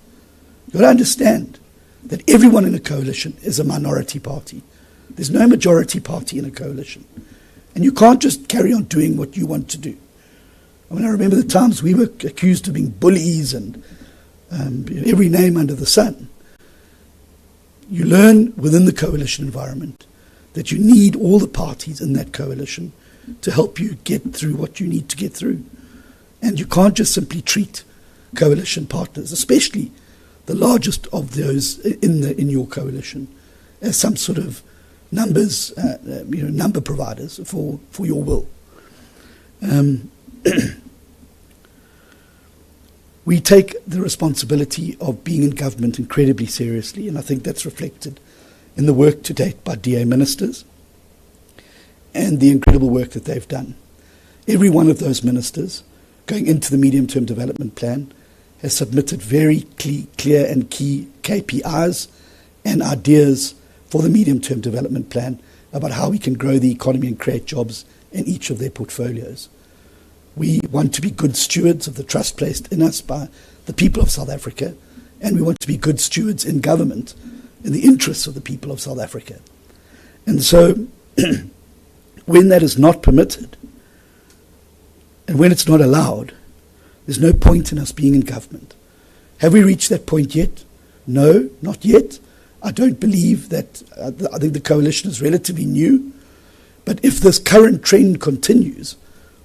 You've got to understand that everyone in a coalition is a minority party. There's no majority party in a coalition. And you can't just carry on doing what you want to do. I mean, I remember the times we were accused of being bullies and every name under the sun. You learn within the coalition environment that you need all the parties in that coalition to help you get through what you need to get through. And you can't just simply treat coalition partners, especially the largest of those in your coalition, as some sort of number providers for your will. We take the responsibility of being in government incredibly seriously, and I think that's reflected in the work to date by DA ministers and the incredible work that they've done. Every one of those ministers going into the medium-term development plan has submitted very clear and key KPIs and ideas for the medium-term development plan about how we can grow the economy and create jobs in each of their portfolios. We want to be good stewards of the trust placed in us by the people of South Africa, and we want to be good stewards in government in the interests of the people of South Africa. And so when that is not permitted, and when it's not allowed, there's no point in us being in government. Have we reached that point yet? No, not yet. I don't believe that. I think the coalition is relatively new. But if this current trend continues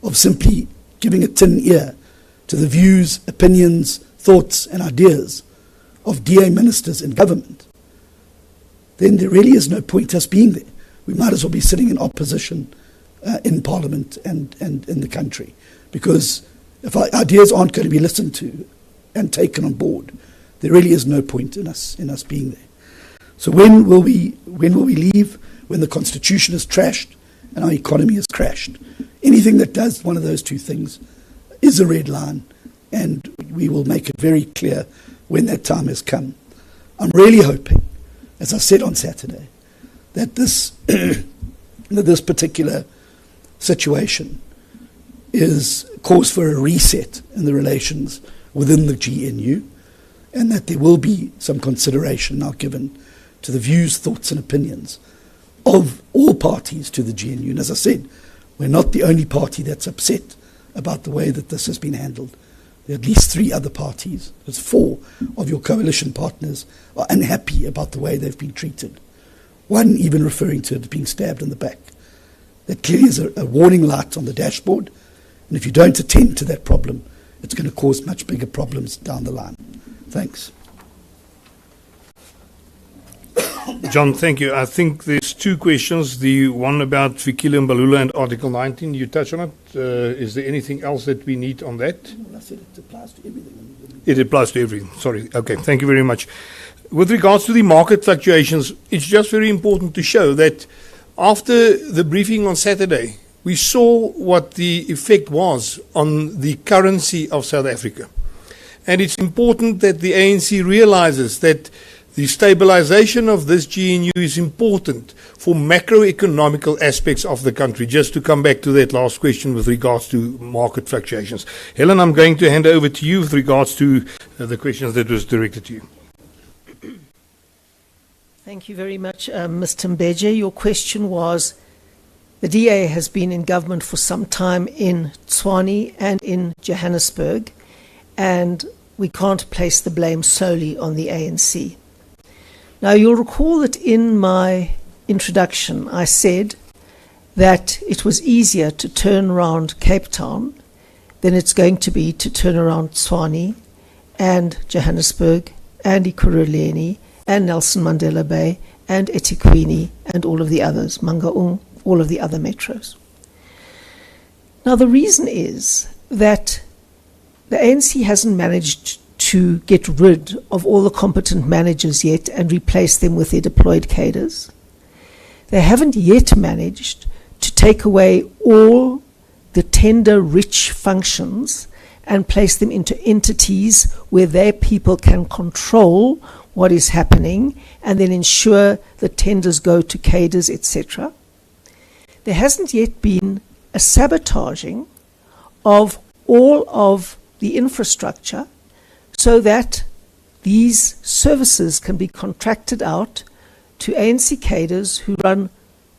of simply giving a tin ear to the views, opinions, thoughts and ideas of DA ministers in government, then there really is no point us being there. We might as well be sitting in opposition in Parliament and in the country, because if our ideas aren't going to be listened to and taken on board, there really is no point in us being there. So when will we leave? When the Constitution is trashed and our economy has crashed. Anything that does one of those two things is a red line, and we will make it very clear when that time has come. I'm really hoping, as I said on Saturday, that this that this particular situation is cause for a reset in the relations within the GNU, and that there will be some consideration now given to the views, thoughts and opinions of all parties to the GNU. And as I said, we're not the only party that's upset about the way that this has been handled. There are at least 3 other parties, there's 4 of your coalition partners are unhappy about the way they've been treated. One even referring to it being stabbed in the back. That clearly is a warning light on the dashboard, and if you don't attend to that problem, it's going to cause much bigger problems down the line. Thanks. John, thank you. I think there's 2 questions. The one about Fikile Mbalula and Article 19, you touched on it. Is there anything else that we need on that? I said it applies to everything. It applies to everything. Sorry. Okay, thank you very much. With regards to the market fluctuations, it's just very important to show that after the briefing on Saturday, we saw what the effect was on the currency of South Africa. And it's important that the ANC realizes that the stabilization of this GNU is important for macroeconomical aspects of the country. Just to come back to that last question with regards to market fluctuations. Helen, I'm going to hand over to you with regards to the questions that was directed to you. Thank you very much, Mr. Mbeje. Your question was, the DA has been in government for some time in Tshwane and in Johannesburg, and we can't place the blame solely on the ANC. Now, you'll recall that in my introduction, I said that it was easier to turn around Cape Town than it's going to be to turn around Tshwane and Johannesburg and Ekurhuleni and Nelson Mandela Bay and eThekwini and all of the others, Mangaung, all of the other metros. Now, the reason is that the ANC hasn't managed to get rid of all the competent managers yet and replace them with their deployed cadres. They haven't yet managed to take away all the tender-rich functions and place them into entities where their people can control what is happening and then ensure the tenders go to cadres, etc. There hasn't yet been a sabotaging of all of the infrastructure so that these services can be contracted out to ANC cadres who run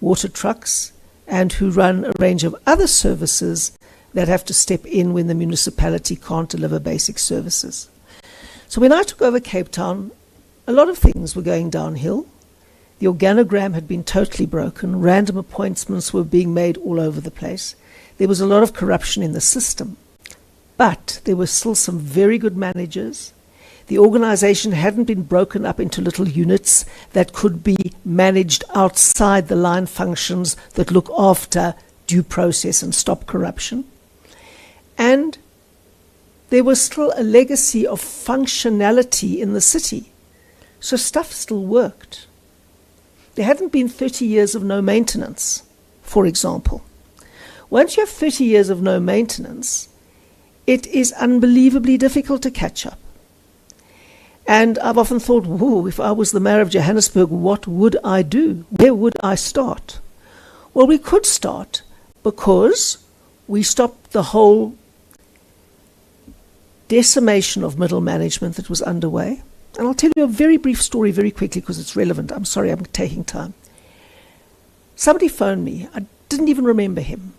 water trucks and who run a range of other services that have to step in when the municipality can't deliver basic services. So when I took over Cape Town, a lot of things were going downhill. The organogram had been totally broken. Random appointments were being made all over the place. There was a lot of corruption in the system. But there were still some very good managers. The organization hadn't been broken up into little units that could be managed outside the line functions that look after due process and stop corruption. And there was still a legacy of functionality in the city. So stuff still worked. There hadn't been 30 years of no maintenance, for example. Once you have 30 years of no maintenance, it is unbelievably difficult to catch up. And I've often thought, whoa, if I was the mayor of Johannesburg, what would I do? Where would I start? Well, we could start because we stopped the whole decimation of middle management that was underway. And I'll tell you a very brief story very quickly because it's relevant. I'm sorry, I'm taking time. Somebody phoned me. I didn't even remember him.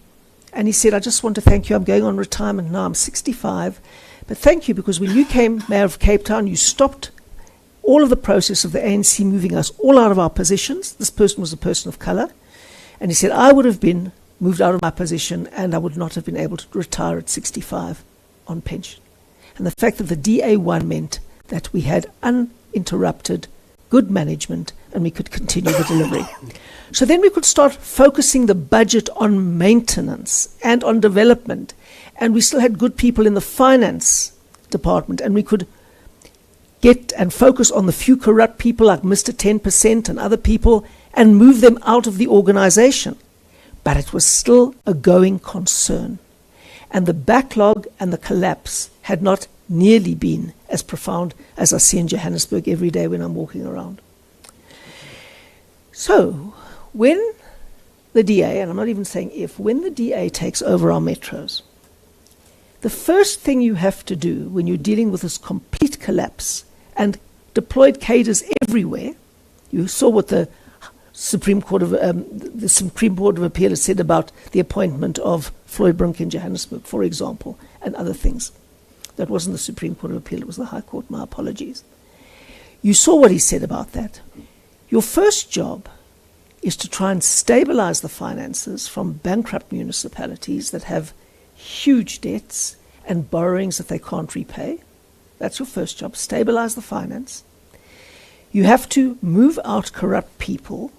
And he said, I just want to thank you. I'm going on retirement now. I'm 65. But thank you, because when you came Mayor of Cape Town, you stopped all of the process of the ANC moving us all out of our positions. This person was a person of colour. And he said, I would have been moved out of my position and I would not have been able to retire at 65 on pension. And the fact that the DA won meant that we had uninterrupted good management and we could continue the delivery. So then we could start focusing the budget on maintenance and on development. And we still had good people in the finance department, and we could get and focus on the few corrupt people like Mr. 10% and other people and move them out of the organization. But it was still a going concern. And the backlog and the collapse had not nearly been as profound as I see in Johannesburg every day when I'm walking around. So, when the DA, and I'm not even saying if, when the DA takes over our metros, the first thing you have to do when you're dealing with this complete collapse and deployed cadres everywhere, you saw what the Supreme Court of Appeal has said about the appointment of Floyd Brink in Johannesburg, for example, and other things. That wasn't the Supreme Court of Appeal, it was the High Court, my apologies. You saw what he said about that. Your first job is to try and stabilize the finances from bankrupt municipalities that have huge debts and borrowings that they can't repay. That's your first job, stabilize the finance. You have to move out corrupt people,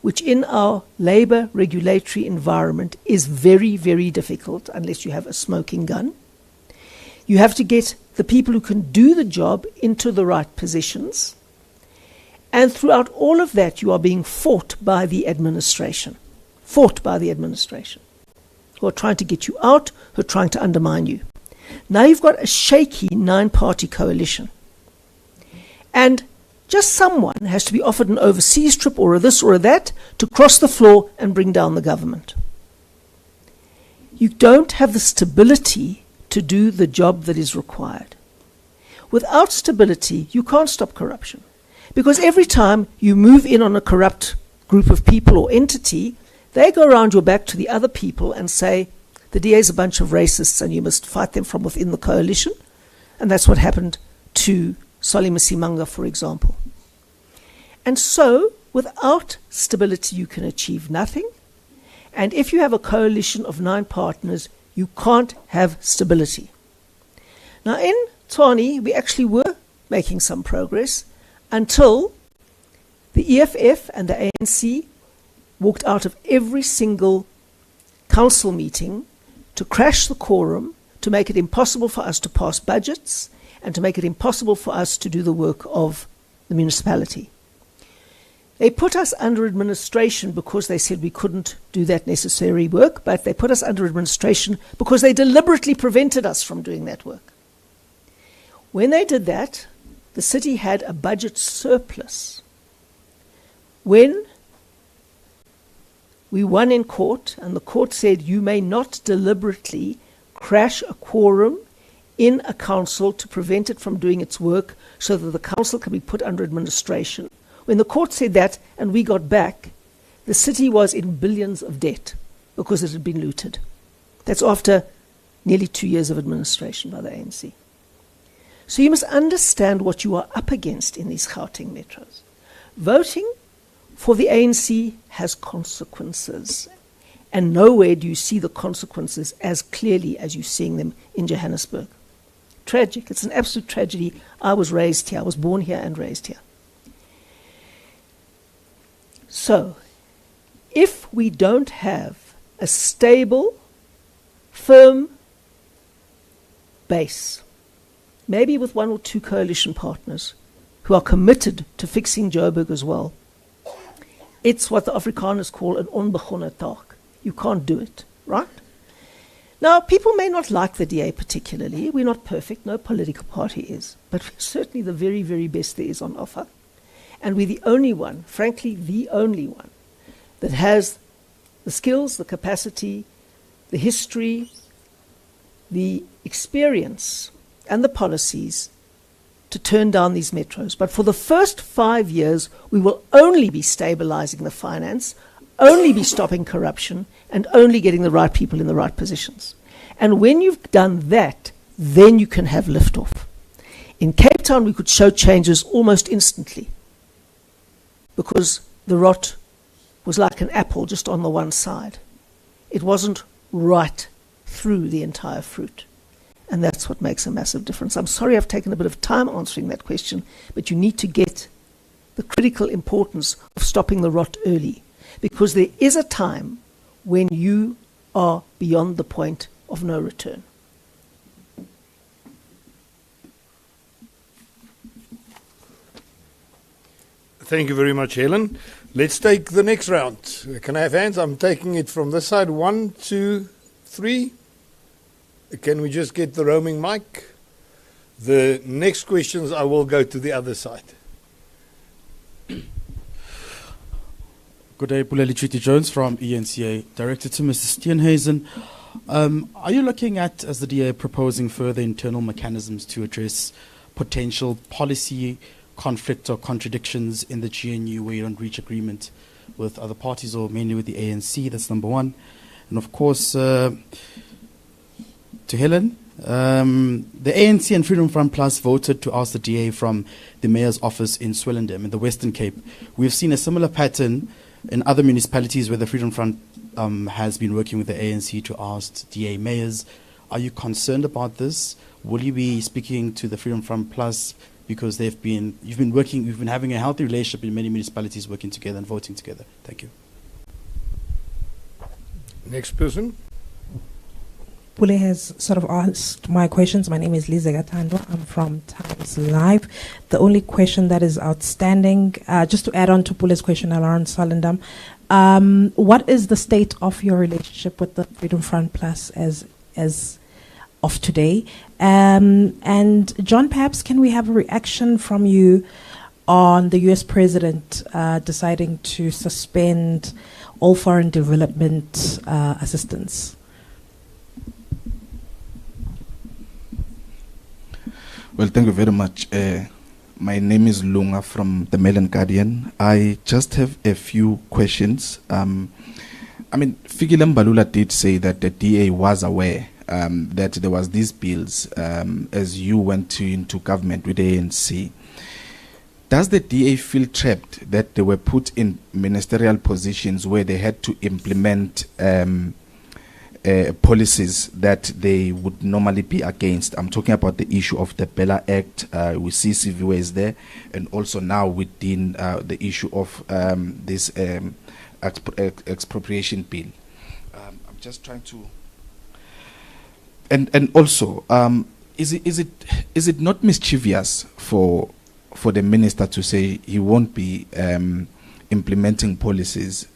which in our labor regulatory environment is very, very difficult unless you have a smoking gun. You have to get the people who can do the job into the right positions. And throughout all of that, you are being fought by the administration. Fought by the administration. Who are trying to get you out, who are trying to undermine you. Now you've got a shaky 9-party coalition. And just someone has to be offered an overseas trip or a this or a that to cross the floor and bring down the government. You don't have the stability to do the job that is required. Without stability, you can't stop corruption. Because every time you move in on a corrupt group of people or entity, they go around your back to the other people and say, the DA is a bunch of racists and you must fight them from within the coalition. And that's what happened to Solly Msimanga, for example. And so, without stability, you can achieve nothing. And if you have a coalition of 9 partners, you can't have stability. Now, in Tshwane, we actually were making some progress until the EFF and the ANC walked out of every single council meeting to crash the quorum, to make it impossible for us to pass budgets, and to make it impossible for us to do the work of the municipality. They put us under administration because they said we couldn't do that necessary work, but they put us under administration because they deliberately prevented us from doing that work. When they did that, the city had a budget surplus. When we won in court, and the court said you may not deliberately crash a quorum in a council to prevent it from doing its work so that the council can be put under administration. When the court said that and we got back, the city was in billions of debt because it had been looted. That's after nearly 2 years of administration by the ANC. So you must understand what you are up against in these Gauteng metros. Voting for the ANC has consequences. And nowhere do you see the consequences as clearly as you're seeing them in Johannesburg. Tragic. It's an absolute tragedy. I was raised here. I was born here and raised here. So, if we don't have a stable, firm base, maybe with 1 or 2 coalition partners who are committed to fixing Joburg as well, it's what the Afrikaners call an onbegonnen taak. You can't do it, right? Now, people may not like the DA particularly. We're not perfect. No political party is. But we're certainly the very, very best there is on offer. And we're the only one, frankly, the only one, that has the skills, the capacity, the history, the experience, and the policies to turn down these metros. But for the first 5 years, we will only be stabilizing the finance, only be stopping corruption, and only getting the right people in the right positions. And when you've done that, then you can have liftoff. In Cape Town, we could show changes almost instantly because the rot was like an apple just on the one side. It wasn't right through the entire fruit. And that's what makes a massive difference. I'm sorry I've taken a bit of time answering that question, but you need to get the critical importance of stopping the rot early, because there is a time when you are beyond the point of no return. Thank you very much, Helen. Let's take the next round. Can I have hands? I'm taking it from this side. 1, 2, 3. Can we just get the roaming mic? The next questions, I will go to the other side. Good day, Buleli Treaty Jones from ENCA. Directed to Mr. Steenhuisen. Are you looking at, as the DA, proposing further internal mechanisms to address potential policy conflict or contradictions in the GNU where you don't reach agreement with other parties or mainly with the ANC? That's number one. And of course, to Helen, the ANC and Freedom Front Plus voted to oust the DA from the mayor's office in Swellendam in the Western Cape. We've seen a similar pattern in other municipalities where the Freedom Front has been working with the ANC to oust DA mayors. Are you concerned about this? Will you be speaking to the Freedom Front Plus because you've been having a healthy relationship in many municipalities working together and voting together? Thank you. Next person. Pule has sort of asked my questions. My name is Liza Gatando. I'm from Times Live. The only question that is outstanding, just to add on to Pule's question around Swellendam, what is the state of your relationship with the Freedom Front Plus as of today? And John, perhaps can we have a reaction from you on the US President deciding to suspend all foreign development assistance? Well, thank you very much. My name is Lunga from the Mail and Guardian. I just have a few questions. Fikile Mbalula did say that the DA was aware that there was these bills as you went into government with the ANC. Does the DA feel trapped that they were put in ministerial positions where they had to implement policies that they would normally be against? I'm talking about the issue of the Bella Act. We see CVW is there, and also now within the issue of this expropriation bill. I'm just trying to. And also, is it not mischievous for the minister to say he won't be implementing policies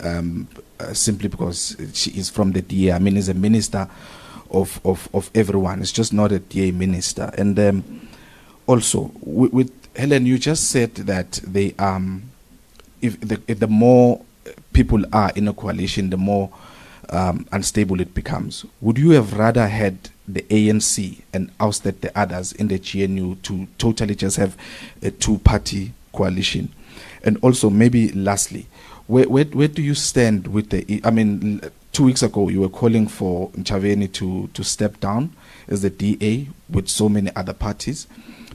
simply because she is from the DA? I mean, he's a minister of everyone. It's just not a DA minister. And also, with Helen, you just said that if the more people are in a coalition, the more unstable it becomes. Would you have rather had the ANC and ousted the others in the GNU to totally just have a two-party coalition? And also, maybe lastly, where do you stand with the? 2 weeks ago you were calling for Nchaveni to step down as the DA with so many other parties.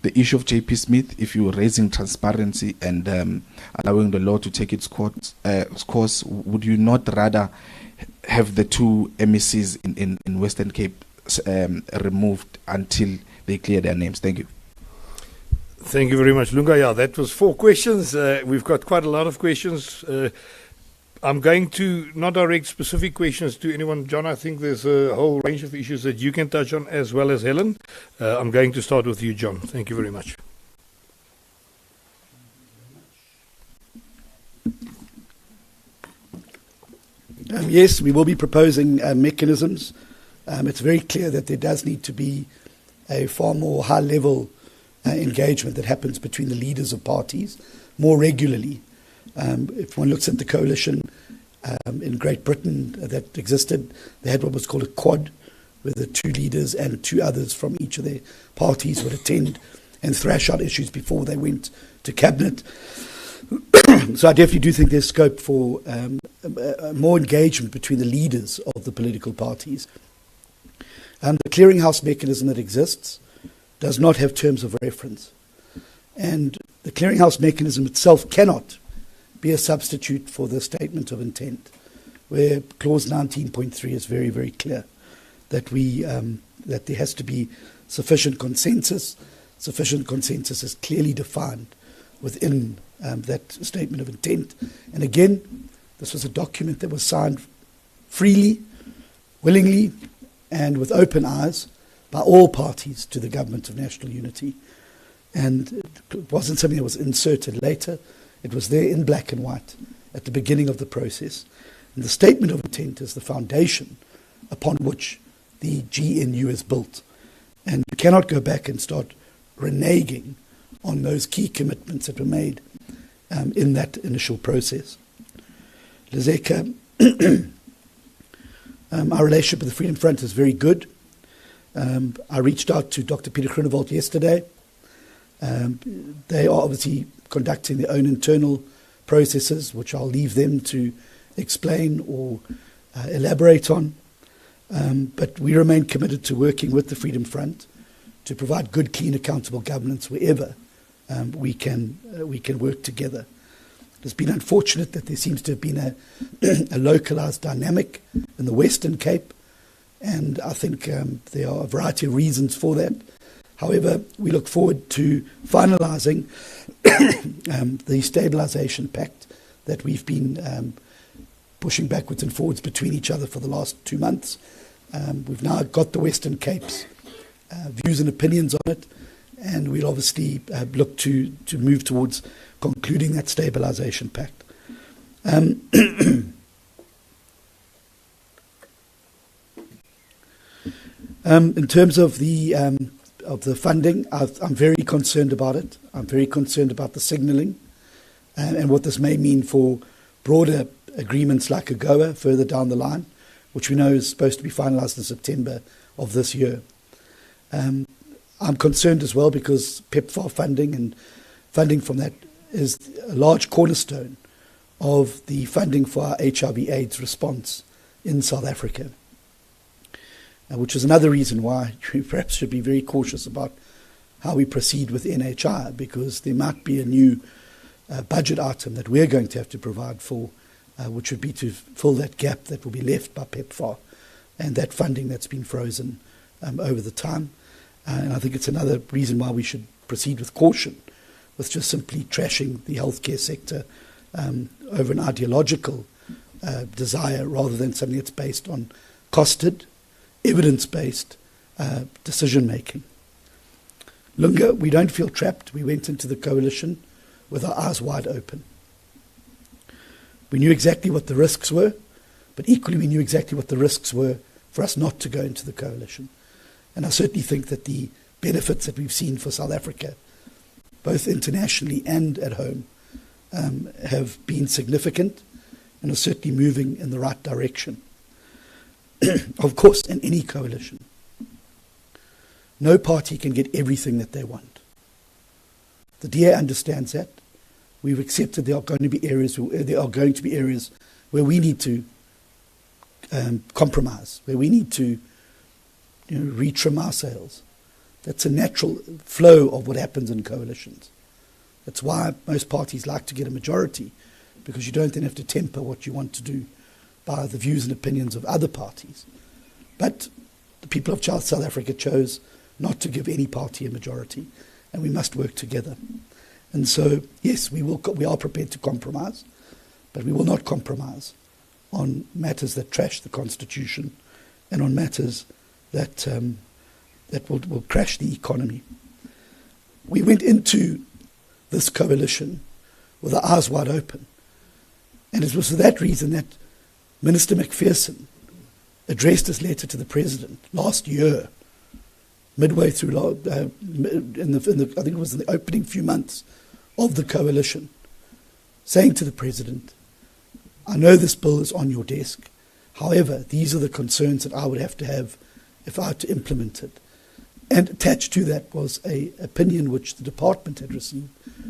The issue of JP Smith, if you were raising transparency and allowing the law to take its course, would you not rather have the two MECs in Western Cape removed until they clear their names? Thank you. Thank you very much, Lunga. Yeah, that was 4 questions. We've got quite a lot of questions. I'm going to not direct specific questions to anyone. John, I think there's a whole range of issues that you can touch on as well as Helen. I'm going to start with you, John. Thank you very much. Yes, we will be proposing mechanisms. It's very clear that there does need to be a far more high-level engagement that happens between the leaders of parties more regularly. If one looks at the coalition in Great Britain that existed, they had what was called a quad, where the 2 leaders and 2 others from each of their parties would attend and thrash out issues before they went to cabinet. So I definitely do think there's scope for more engagement between the leaders of the political parties. The clearinghouse mechanism that exists does not have terms of reference. And the clearinghouse mechanism itself cannot be a substitute for the statement of intent, where clause 19.3 is very, very clear that that there has to be sufficient consensus. Sufficient consensus is clearly defined within that statement of intent. And again, this was a document that was signed freely, willingly, and with open eyes by all parties to the Government of National Unity. And it wasn't something that was inserted later. It was there in black and white at the beginning of the process. And the statement of intent is the foundation upon which the GNU is built. And you cannot go back and start reneging on those key commitments that were made in that initial process. Lizeka, our relationship with the Freedom Front is very good. I reached out to Dr. Peter Groenewald yesterday. They are obviously conducting their own internal processes, which I'll leave them to explain or elaborate on. But we remain committed to working with the Freedom Front to provide good, clean, accountable governance wherever we can work together. It's been unfortunate that there seems to have been a localized dynamic in the Western Cape, and I think there are a variety of reasons for that. However, we look forward to finalizing the stabilization pact that we've been pushing backwards and forwards between each other for the last 2 months. We've now got the Western Cape's views and opinions on it, and we'll obviously look to move towards concluding that stabilization pact. In terms of the funding, I'm very concerned about it. I'm very concerned about the signalling and what this may mean for broader agreements like AGOA further down the line, which we know is supposed to be finalized in September of this year. I'm concerned as well because PEPFAR funding and funding from that is a large cornerstone of the funding for our HIV/AIDS response in South Africa, which is another reason why we perhaps should be very cautious about how we proceed with NHI, because there might be a new budget item that we're going to have to provide for, which would be to fill that gap that will be left by PEPFAR and that funding that's been frozen over the time. And I think it's another reason why we should proceed with caution, with just simply trashing the healthcare sector over an ideological desire rather than something that's based on costed, evidence-based decision-making. Lunga, we don't feel trapped. We went into the coalition with our eyes wide open. We knew exactly what the risks were, but equally we knew exactly what the risks were for us not to go into the coalition. And I certainly think that the benefits that we've seen for South Africa, both internationally and at home, have been significant and are certainly moving in the right direction. Of course, in any coalition, no party can get everything that they want. The DA understands that. We've accepted there are going to be areas where we need to compromise, where we need to retrim our sails. That's a natural flow of what happens in coalitions. That's why most parties like to get a majority, because you don't then have to temper what you want to do by the views and opinions of other parties. But the people of South Africa chose not to give any party a majority, and we must work together. And so, yes, we are prepared to compromise, but we will not compromise on matters that trash the Constitution and on matters that will crash the economy. We went into this coalition with our eyes wide open, and it was for that reason that Minister McPherson addressed his letter to the President last year, midway through, I think it was in the opening few months of the coalition, saying to the President, I know this bill is on your desk. However, these are the concerns that I would have to have if I had to implement it. And attached to that was an opinion which the department had received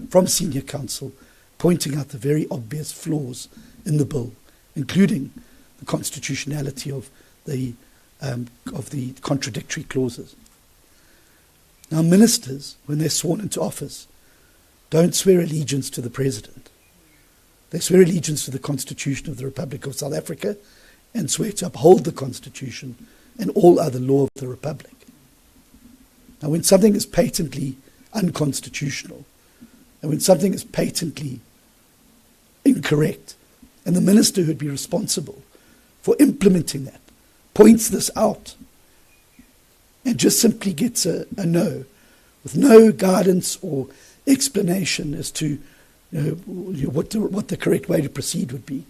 from senior counsel, pointing out the very obvious flaws in the bill, including the constitutionality of the of the contradictory clauses. Now, ministers, when they're sworn into office, don't swear allegiance to the president. They swear allegiance to the Constitution of the Republic of South Africa and swear to uphold the Constitution and all other law of the Republic. Now, when something is patently unconstitutional, and when something is patently incorrect, and the minister who would be responsible for implementing that points this out and just simply gets a no, with no guidance or explanation as to what the correct way to proceed would be,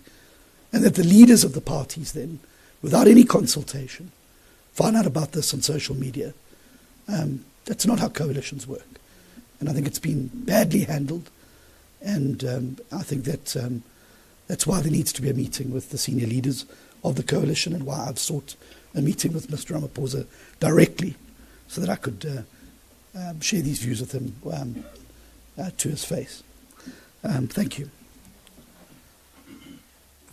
and that the leaders of the parties then, without any consultation, find out about this on social media. That's not how coalitions work. And I think it's been badly handled. And I think that that's why there needs to be a meeting with the senior leaders of the coalition, and why I've sought a meeting with Mr. Ramaphosa directly so that I could share these views with him to his face. Thank you.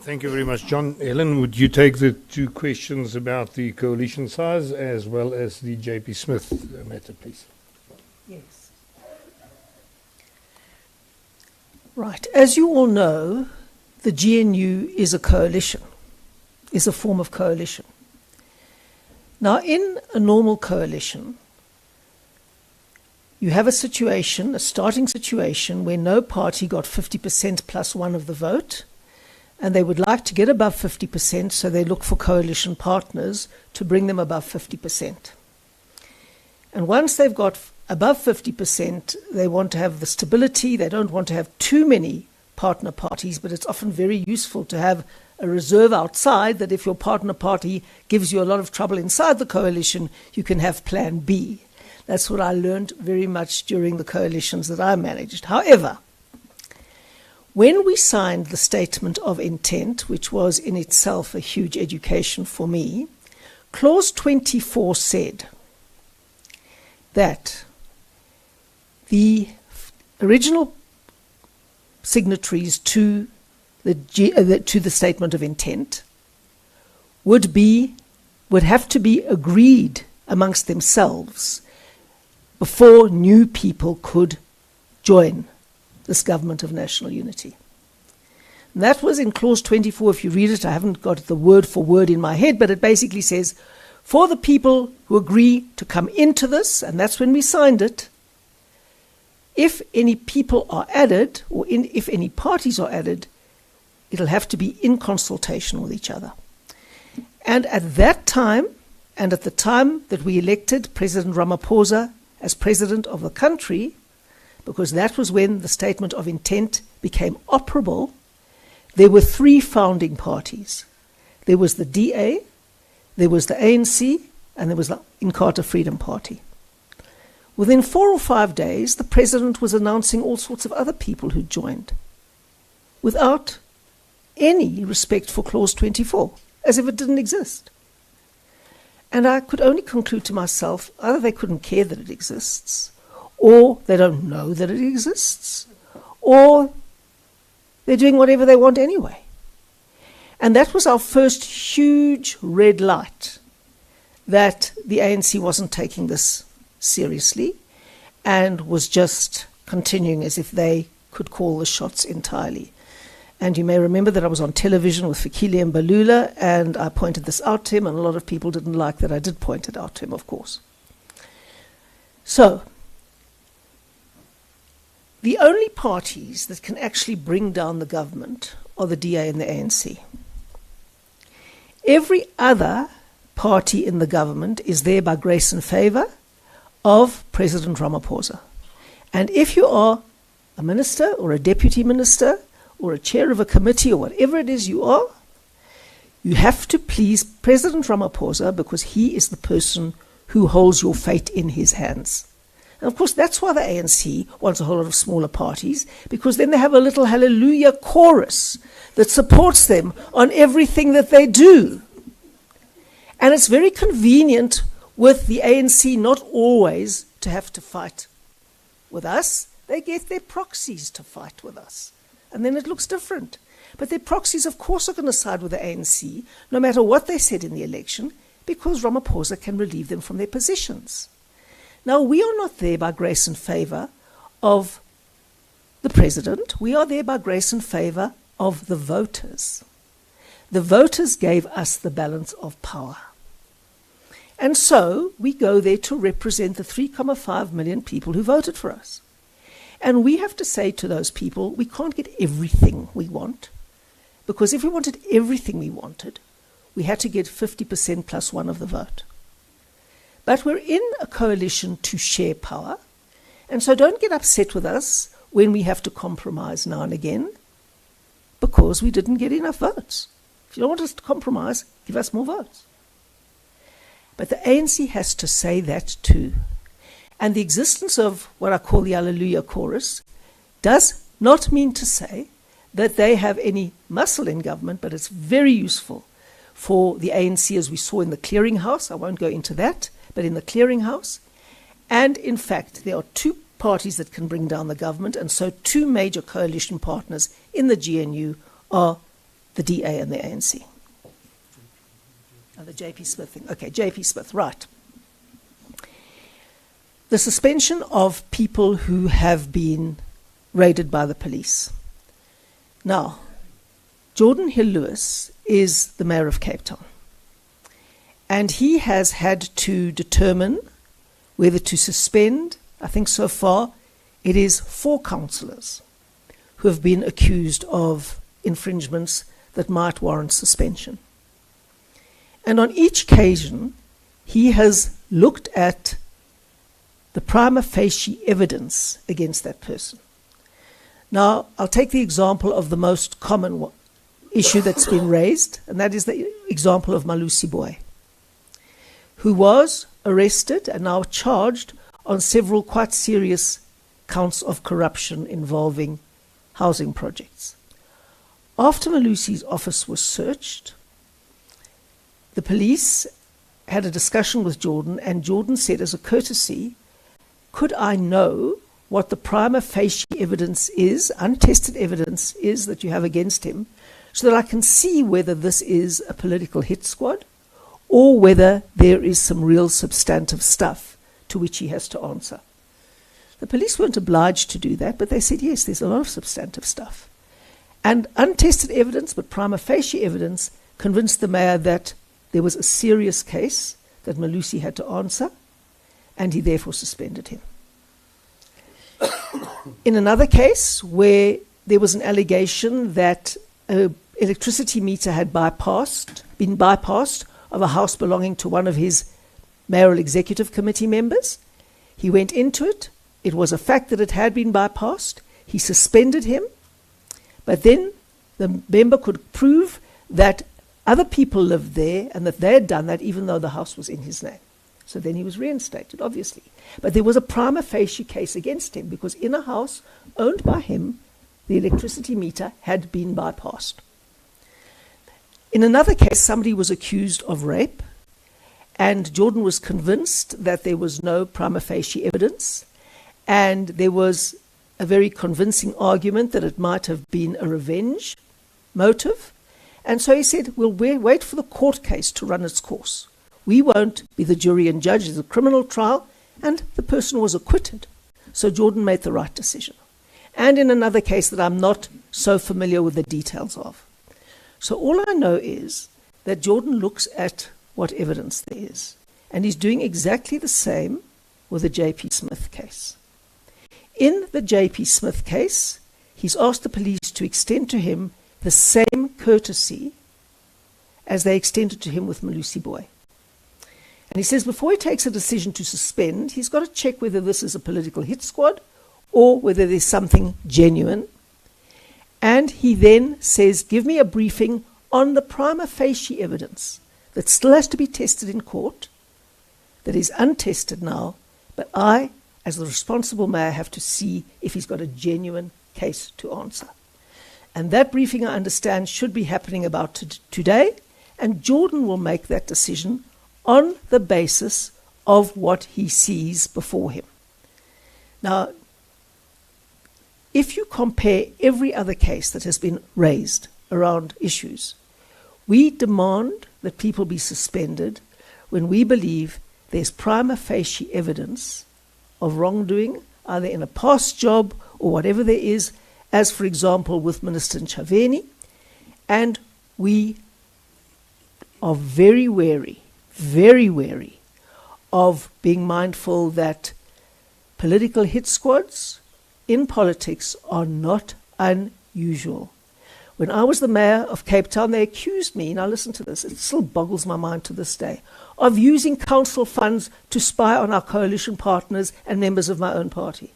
Thank you very much, John. Helen, would you take the two questions about the coalition size as well as the JP Smith matter, please? Yes. Right. As you all know, the GNU is a coalition, is a form of coalition. Now, in a normal coalition, you have a situation, a starting situation, where no party got 50% plus one of the vote, and they would like to get above 50%, so they look for coalition partners to bring them above 50%. And once they've got above 50%, they want to have the stability. They don't want to have too many partner parties, but it's often very useful to have a reserve outside, that if your partner party gives you a lot of trouble inside the coalition, you can have plan B. That's what I learned very much during the coalitions that I managed. However, when we signed the statement of intent, which was in itself a huge education for me, clause 24 said that the original signatories to the statement of intent would have to be agreed amongst themselves before new people could join this government of national unity. And that was in clause 24. If you read it, I haven't got the word for word in my head, but it basically says, for the people who agree to come into this, and that's when we signed it, if any people are added, or if any parties are added, it'll have to be in consultation with each other. And at that time, and at the time that we elected President Ramaphosa as president of the country, because that was when the statement of intent became operable, there were three founding parties. There was the DA, there was the ANC, and there was the Inkatha Freedom Party. Within 4 or 5 days, the president was announcing all sorts of other people who joined, without any respect for clause 24, as if it didn't exist. And I could only conclude to myself, either they couldn't care that it exists, or they don't know that it exists, or they're doing whatever they want anyway. And that was our first huge red light, that the ANC wasn't taking this seriously and was just continuing as if they could call the shots entirely. And you may remember that I was on television with Fikile Mbalula, and I pointed this out to him, and a lot of people didn't like that I did point it out to him, of course. So, the only parties that can actually bring down the government are the DA and the ANC. Every other party in the government is there by grace and favour of President Ramaphosa. And if you are a minister or a deputy minister or a chair of a committee or whatever it is you are, you have to please President Ramaphosa, because he is the person who holds your fate in his hands. And of course, that's why the ANC wants a whole lot of smaller parties, because then they have a little hallelujah chorus that supports them on everything that they do. And it's very convenient with the ANC not always to have to fight with us. They get their proxies to fight with us. And then it looks different. But their proxies, of course, are going to side with the ANC, no matter what they said in the election, because Ramaphosa can relieve them from their positions. Now, we are not there by grace and favour of the president. We are there by grace and favour of the voters. The voters gave us the balance of power. And so we go there to represent the 3.5 million people who voted for us. And we have to say to those people, we can't get everything we want, because if we wanted everything we wanted, we had to get 50% plus one of the vote. But we're in a coalition to share power, and so don't get upset with us when we have to compromise now and again, because we didn't get enough votes. If you don't want us to compromise, give us more votes. But the ANC has to say that too. And the existence of what I call the Hallelujah Chorus does not mean to say that they have any muscle in government, but it's very useful for the ANC, as we saw in the clearinghouse. I won't go into that, but in the clearinghouse. And in fact, there are two parties that can bring down the government, and so two major coalition partners in the GNU are the DA and the ANC. The JP Smith thing. Okay, JP Smith, right. The suspension of people who have been raided by the police. Now, Jordan Hill-Lewis is the mayor of Cape Town, and he has had to determine whether to suspend. I think so far it is 4 councillors who have been accused of infringements that might warrant suspension. And on each occasion, he has looked at the prima facie evidence against that person. Now, I'll take the example of the most common issue that's been raised, and that is the example of Malusi Boy, who was arrested and now charged on several quite serious counts of corruption involving housing projects. After Malusi's office was searched, the police had a discussion with Jordan, and Jordan said, as a courtesy, could I know what the prima facie evidence is, untested evidence is, that you have against him, so that I can see whether this is a political hit squad or whether there is some real substantive stuff to which he has to answer. The police weren't obliged to do that, but they said, yes, there's a lot of substantive stuff. And untested evidence, but prima facie evidence, convinced the mayor that there was a serious case that Malusi had to answer, and he therefore suspended him. In another case where there was an allegation that an electricity meter had been bypassed of a house belonging to one of his mayoral executive committee members, he went into it. It was a fact that it had been bypassed. He suspended him, but then the member could prove that other people lived there and that they had done that even though the house was in his name. So then he was reinstated, obviously. But there was a prima facie case against him because in a house owned by him, the electricity meter had been bypassed. In another case, somebody was accused of rape, and Jordan was convinced that there was no prima facie evidence, and there was a very convincing argument that it might have been a revenge motive. And so he said, we'll wait for the court case to run its course. We won't be the jury and judge. It's a criminal trial, and the person was acquitted. So Jordan made the right decision. And in another case that I'm not so familiar with the details of. So all I know is that Jordan looks at what evidence there is, and he's doing exactly the same with the J.P. Smith case. In the J.P. Smith case, he's asked the police to extend to him the same courtesy as they extended to him with Malusi Boy. And he says before he takes a decision to suspend, he's got to check whether this is a political hit squad or whether there's something genuine. And he then says, give me a briefing on the prima facie evidence that still has to be tested in court, that is untested now, but I, as the responsible mayor, have to see if he's got a genuine case to answer. And that briefing, I understand, should be happening about today, and Jordan will make that decision on the basis of what he sees before him. Now, if you compare every other case that has been raised around issues, we demand that people be suspended when we believe there's prima facie evidence of wrongdoing, either in a past job or whatever there is, as for example with Minister Nchaveni, and we are very wary of being mindful that political hit squads in politics are not unusual. When I was the mayor of Cape Town, they accused me, now listen to this, it still boggles my mind to this day, of using council funds to spy on our coalition partners and members of my own party.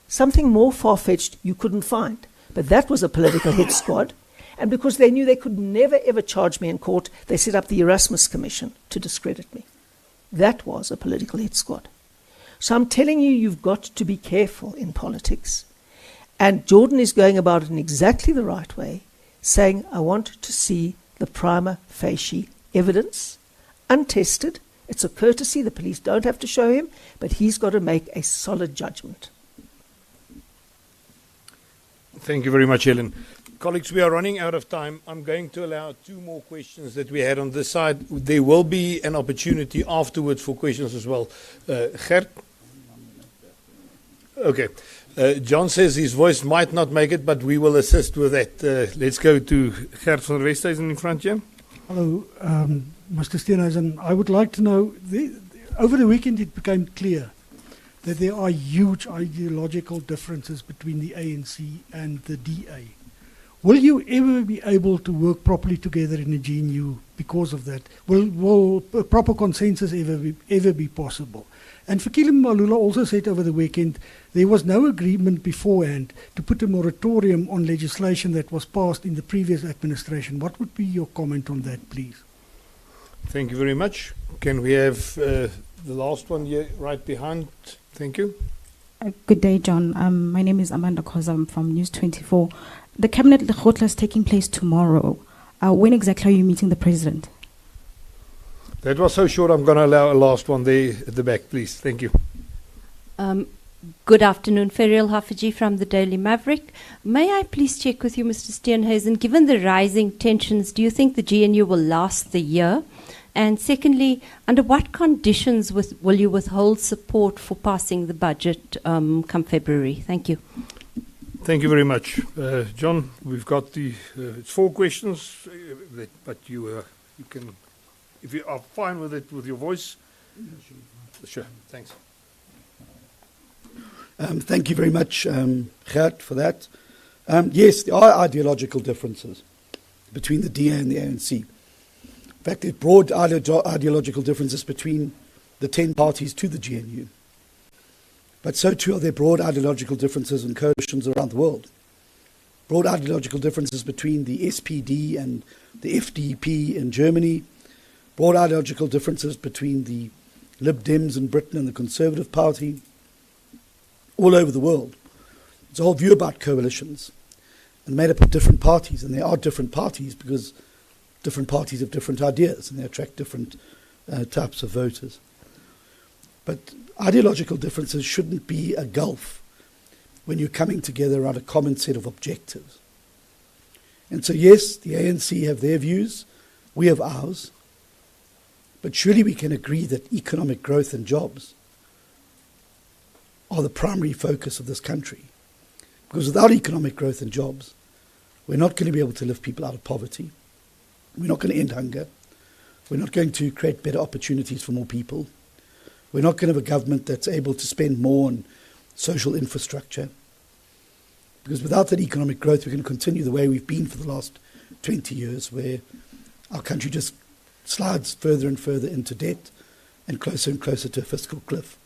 Something more far-fetched you couldn't find. But that was a political hit squad. And because they knew they could never ever charge me in court, they set up the Erasmus Commission to discredit me. That was a political hit squad. So I'm telling you, you've got to be careful in politics. And Jordan is going about it in exactly the right way, saying, I want to see the prima facie evidence, untested. It's a courtesy, the police don't have to show him, but he's got to make a solid judgment. Thank you very much, Helen. Colleagues, we are running out of time. I'm going to allow 2 more questions that we had on this side. There will be an opportunity afterwards for questions as well. Gert? Okay. John says his voice might not make it, but we will assist with that. Let's go to Gert van Westhuizen in front here. Hello, Mr. Steenhuisen. I would like to know, over the weekend it became clear that there are huge ideological differences between the ANC and the DA. Will you ever be able to work properly together in the GNU because of that? Will a proper consensus ever be possible? And Fikile Mbalula also said over the weekend there was no agreement beforehand to put a moratorium on legislation that was passed in the previous administration. What would be your comment on that, please? Thank you very much. Can we have the last one here right behind? Thank you. Good day, John. My name is Amanda Khoza. I'm from News 24. The Cabinet Lekgotla is taking place tomorrow. When exactly are you meeting the President? That was so short, I'm going to allow a last one there at the back, please. Thank you. Good afternoon, Ferial Hafaji from the Daily Maverick. May I please check with you, Mr. Steenhuisen, given the rising tensions, do you think the GNU will last the year? And secondly, under what conditions will you withhold support for passing the budget come February? Thank you. Thank you very much. John, we've got it's 4 questions, but you can, if you are fine with it with your voice. Sure, thanks. Thank you very much, Gert, for that. Yes, there are ideological differences between the DA and the ANC. In fact, there are broad ideological differences between the 10 parties to the GNU. But so too are there broad ideological differences in coalitions around the world. Broad ideological differences between the SPD and the FDP in Germany. Broad ideological differences between the Lib Dems in Britain and the Conservative Party. All over the world. There's a whole view about coalitions and made up of different parties. And there are different parties because different parties have different ideas and they attract different types of voters. But ideological differences shouldn't be a gulf when you're coming together around a common set of objectives. And so, yes, the ANC have their views, we have ours, but surely we can agree that economic growth and jobs are the primary focus of this country. Because without economic growth and jobs, we're not going to be able to lift people out of poverty. We're not going to end hunger. We're not going to create better opportunities for more people. We're not going to have a government that's able to spend more on social infrastructure. Because without that economic growth, we're going to continue the way we've been for the last 20 years, where our country just slides further and further into debt and closer to a fiscal cliff.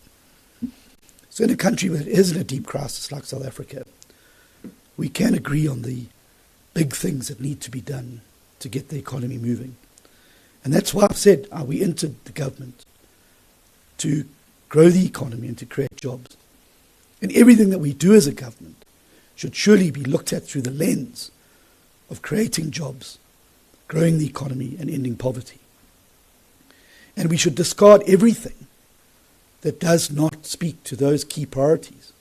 So in a country that is in a deep crisis like South Africa, we can agree on the big things that need to be done to get the economy moving. And that's why I've said we entered the government to grow the economy and to create jobs. And everything that we do as a government should surely be looked at through the lens of creating jobs, growing the economy and ending poverty. And we should discard everything that does not speak to those key priorities.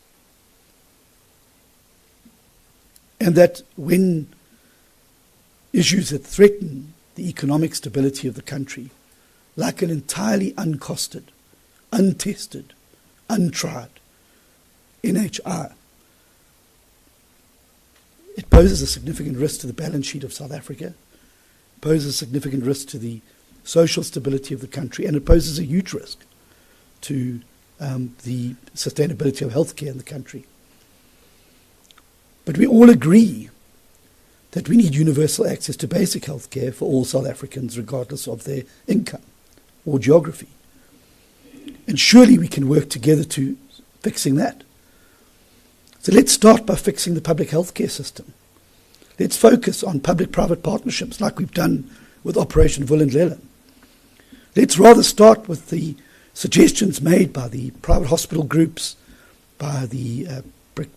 And that when issues that threaten the economic stability of the country like an entirely uncosted, untested, untried NHI, it poses a significant risk to the balance sheet of South Africa, poses a significant risk to the social stability of the country, and it poses a huge risk to the sustainability of healthcare in the country. But we all agree that we need universal access to basic healthcare for all South Africans, regardless of their income or geography. And surely we can work together to fixing that. So let's start by fixing the public healthcare system. Let's focus on public-private partnerships like we've done with Operation Vulindlela. Let's rather start with the suggestions made by the private hospital groups, by the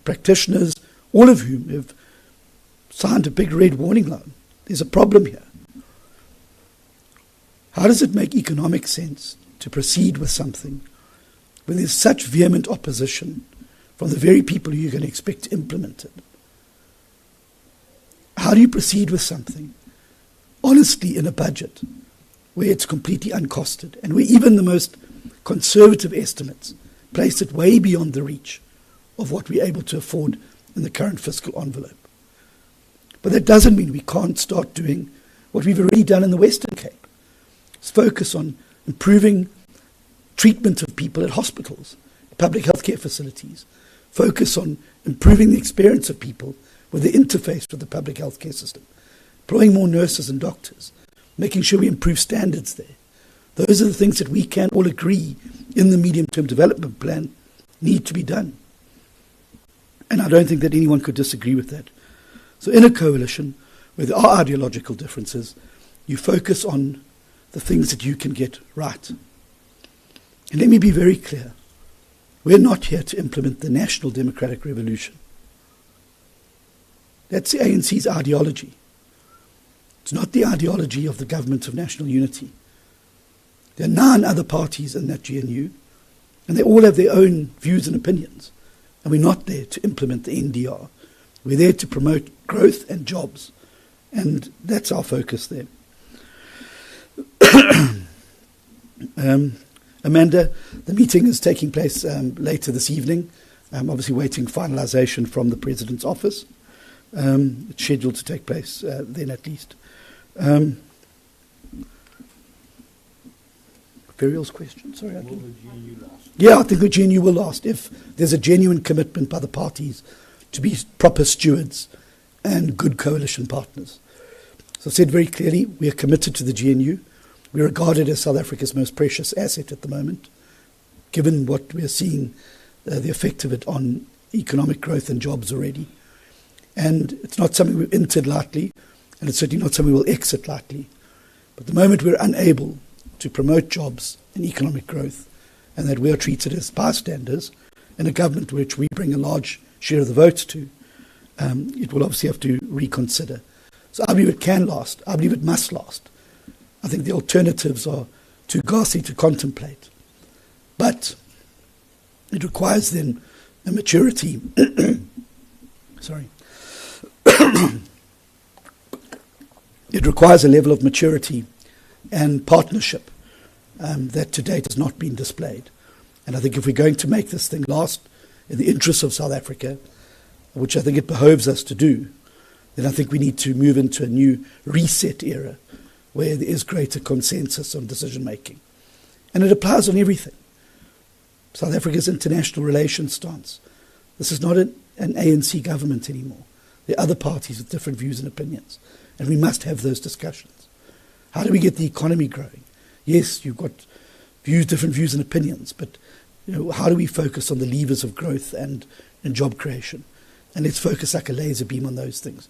practitioners, all of whom have signed a big red warning line. There's a problem here. How does it make economic sense to proceed with something when there's such vehement opposition from the very people who you're going to expect to implement it? How do you proceed with something honestly in a budget where it's completely uncosted and where even the most conservative estimates place it way beyond the reach of what we're able to afford in the current fiscal envelope? But that doesn't mean we can't start doing what we've already done in the Western Cape. Let's focus on improving treatment of people at hospitals, public healthcare facilities. Focus on improving the experience of people with the interface with the public healthcare system. Employing more nurses and doctors. Making sure we improve standards there. Those are the things that we can all agree in the medium-term development plan need to be done. And I don't think that anyone could disagree with that. So in a coalition where there are ideological differences, you focus on the things that you can get right. And let me be very clear. We're not here to implement the national democratic revolution. That's the ANC's ideology. It's not the ideology of the Government of National Unity. There are 9 other parties in that GNU, and they all have their own views and opinions. And we're not there to implement the NDR. We're there to promote growth and jobs. And that's our focus there. Amanda, the meeting is taking place later this evening. I'm obviously waiting finalization from the President's office. It's scheduled to take place then at least. Ferial's question, sorry. Will the GNU last? Yeah, I think the GNU will last if there's a genuine commitment by the parties to be proper stewards and good coalition partners. So I said very clearly, we are committed to the GNU. We regard it as South Africa's most precious asset at the moment, given what we are seeing, the effect of it on economic growth and jobs already. And it's not something we've entered lightly, and it's certainly not something we'll exit lightly. But the moment we're unable to promote jobs and economic growth, and that we are treated as bystanders in a government which we bring a large share of the votes to, it will obviously have to reconsider. So I believe it can last. I believe it must last. I think the alternatives are too ghastly to contemplate. But it requires then a maturity. Sorry. It requires a level of maturity and partnership that to date has not been displayed. And I think if we're going to make this thing last in the interests of South Africa, which I think it behoves us to do, then I think we need to move into a new reset era where there is greater consensus on decision making. And it applies on everything. South Africa's international relations stance. This is not an ANC government anymore. There are other parties with different views and opinions. And we must have those discussions. How do we get the economy growing? Yes, you've got different views and opinions, but how do we focus on the levers of growth and job creation? And let's focus like a laser beam on those things.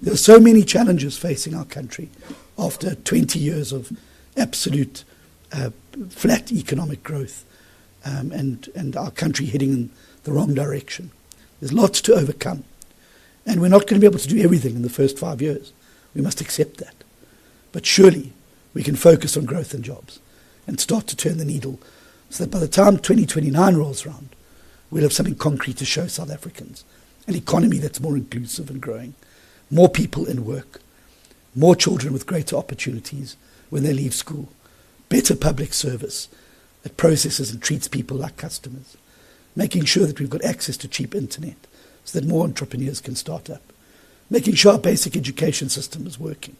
There are so many challenges facing our country after 20 years of absolute flat economic growth and our country heading in the wrong direction. There's lots to overcome. And we're not going to be able to do everything in the first 5 years. We must accept that. But surely we can focus on growth and jobs and start to turn the needle so that by the time 2029 rolls around, we'll have something concrete to show South Africans. An economy that's more inclusive and growing, more people in work, more children with greater opportunities when they leave school, better public service that processes and treats people like customers, making sure that we've got access to cheap internet so that more entrepreneurs can start up, making sure our basic education system is working,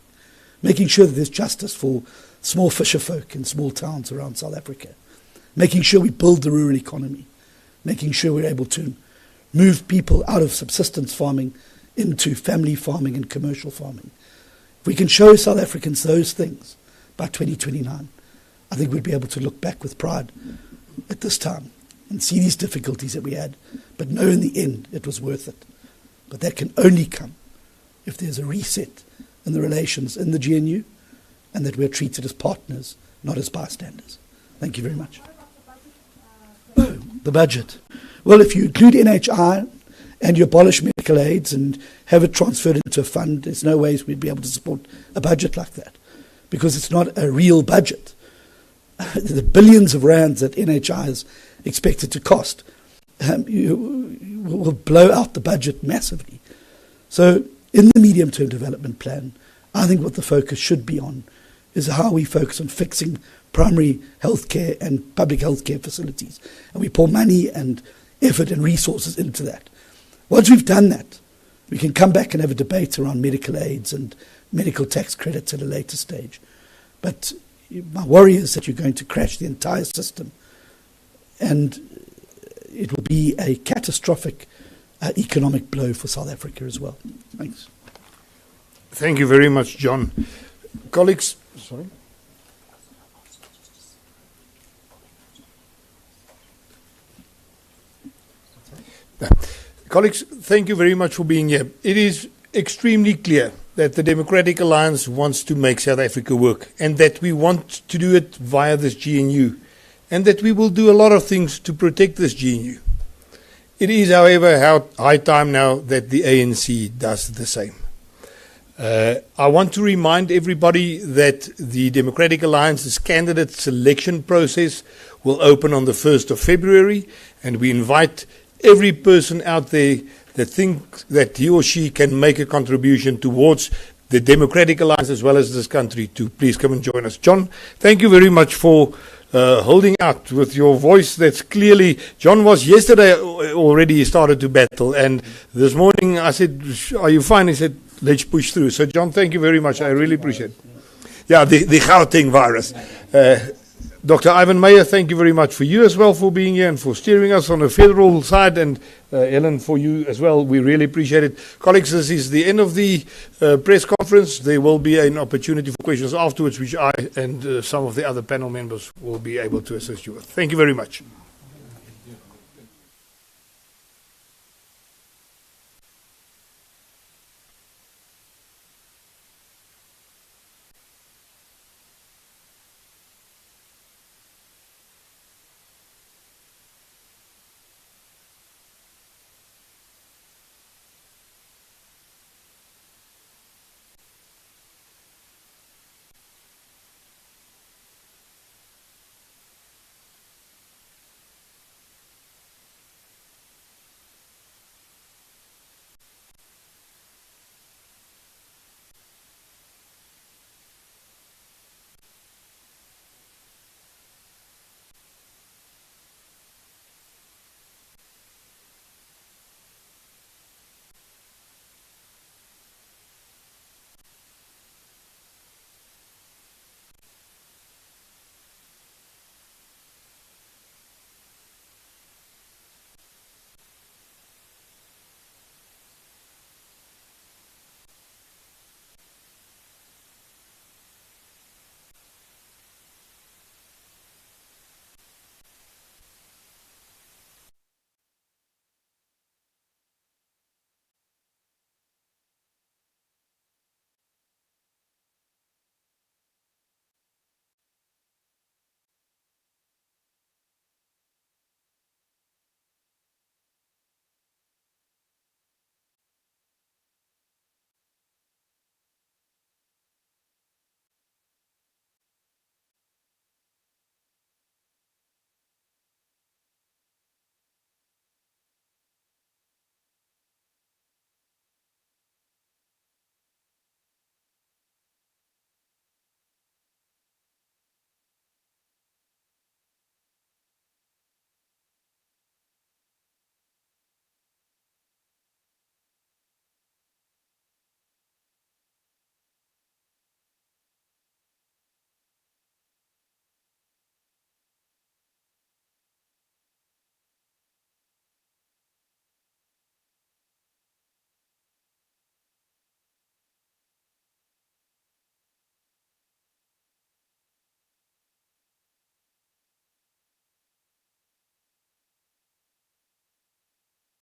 making sure that there's justice for small fisher folk in small towns around South Africa, making sure we build the rural economy, making sure we're able to move people out of subsistence farming into family farming and commercial farming. If we can show South Africans those things by 2029, I think we'd be able to look back with pride at this time and see these difficulties that we had, but know in the end it was worth it. But that can only come if there's a reset in the relations in the GNU and that we're treated as partners, not as bystanders. Thank you very much. Oh, the budget. Well, if you include NHI and you abolish medical aids and have it transferred into a fund, there's no ways we'd be able to support a budget like that because it's not a real budget. The billions of rands that NHI is expected to cost you will blow out the budget massively. So in the medium-term development plan, I think what the focus should be on is how we focus on fixing primary healthcare and public healthcare facilities. And we pour money and effort and resources into that. Once we've done that, we can come back and have a debate around medical aids and medical tax credits at a later stage. But my worry is that you're going to crash the entire system and it will be a catastrophic economic blow for South Africa as well. Thanks. Thank you very much, John. Colleagues, sorry. Colleagues, thank you very much for being here. It is extremely clear that the Democratic Alliance wants to make South Africa work and that we want to do it via this GNU and that we will do a lot of things to protect this GNU. It is, however, high time now that the ANC does the same. I want to remind everybody that the Democratic Alliance's candidate selection process will open on the 1st of February, and we invite every person out there that thinks that he or she can make a contribution towards the Democratic Alliance as well as this country to please come and join us. John, thank you very much for holding out with your voice. That's clearly, John was yesterday already, he started to battle, and this morning I said, are you fine? He said, let's push through. So John, thank you very much. I really appreciate it. Yeah, the Gauteng virus. Dr. Ivan Meyer, thank you very much for you as well for being here and for steering us on the federal side, and Ellen, for you as well. We really appreciate it. Colleagues, this is the end of the press conference. There will be an opportunity for questions afterwards, which I and some of the other panel members will be able to assist you with. Thank you very much.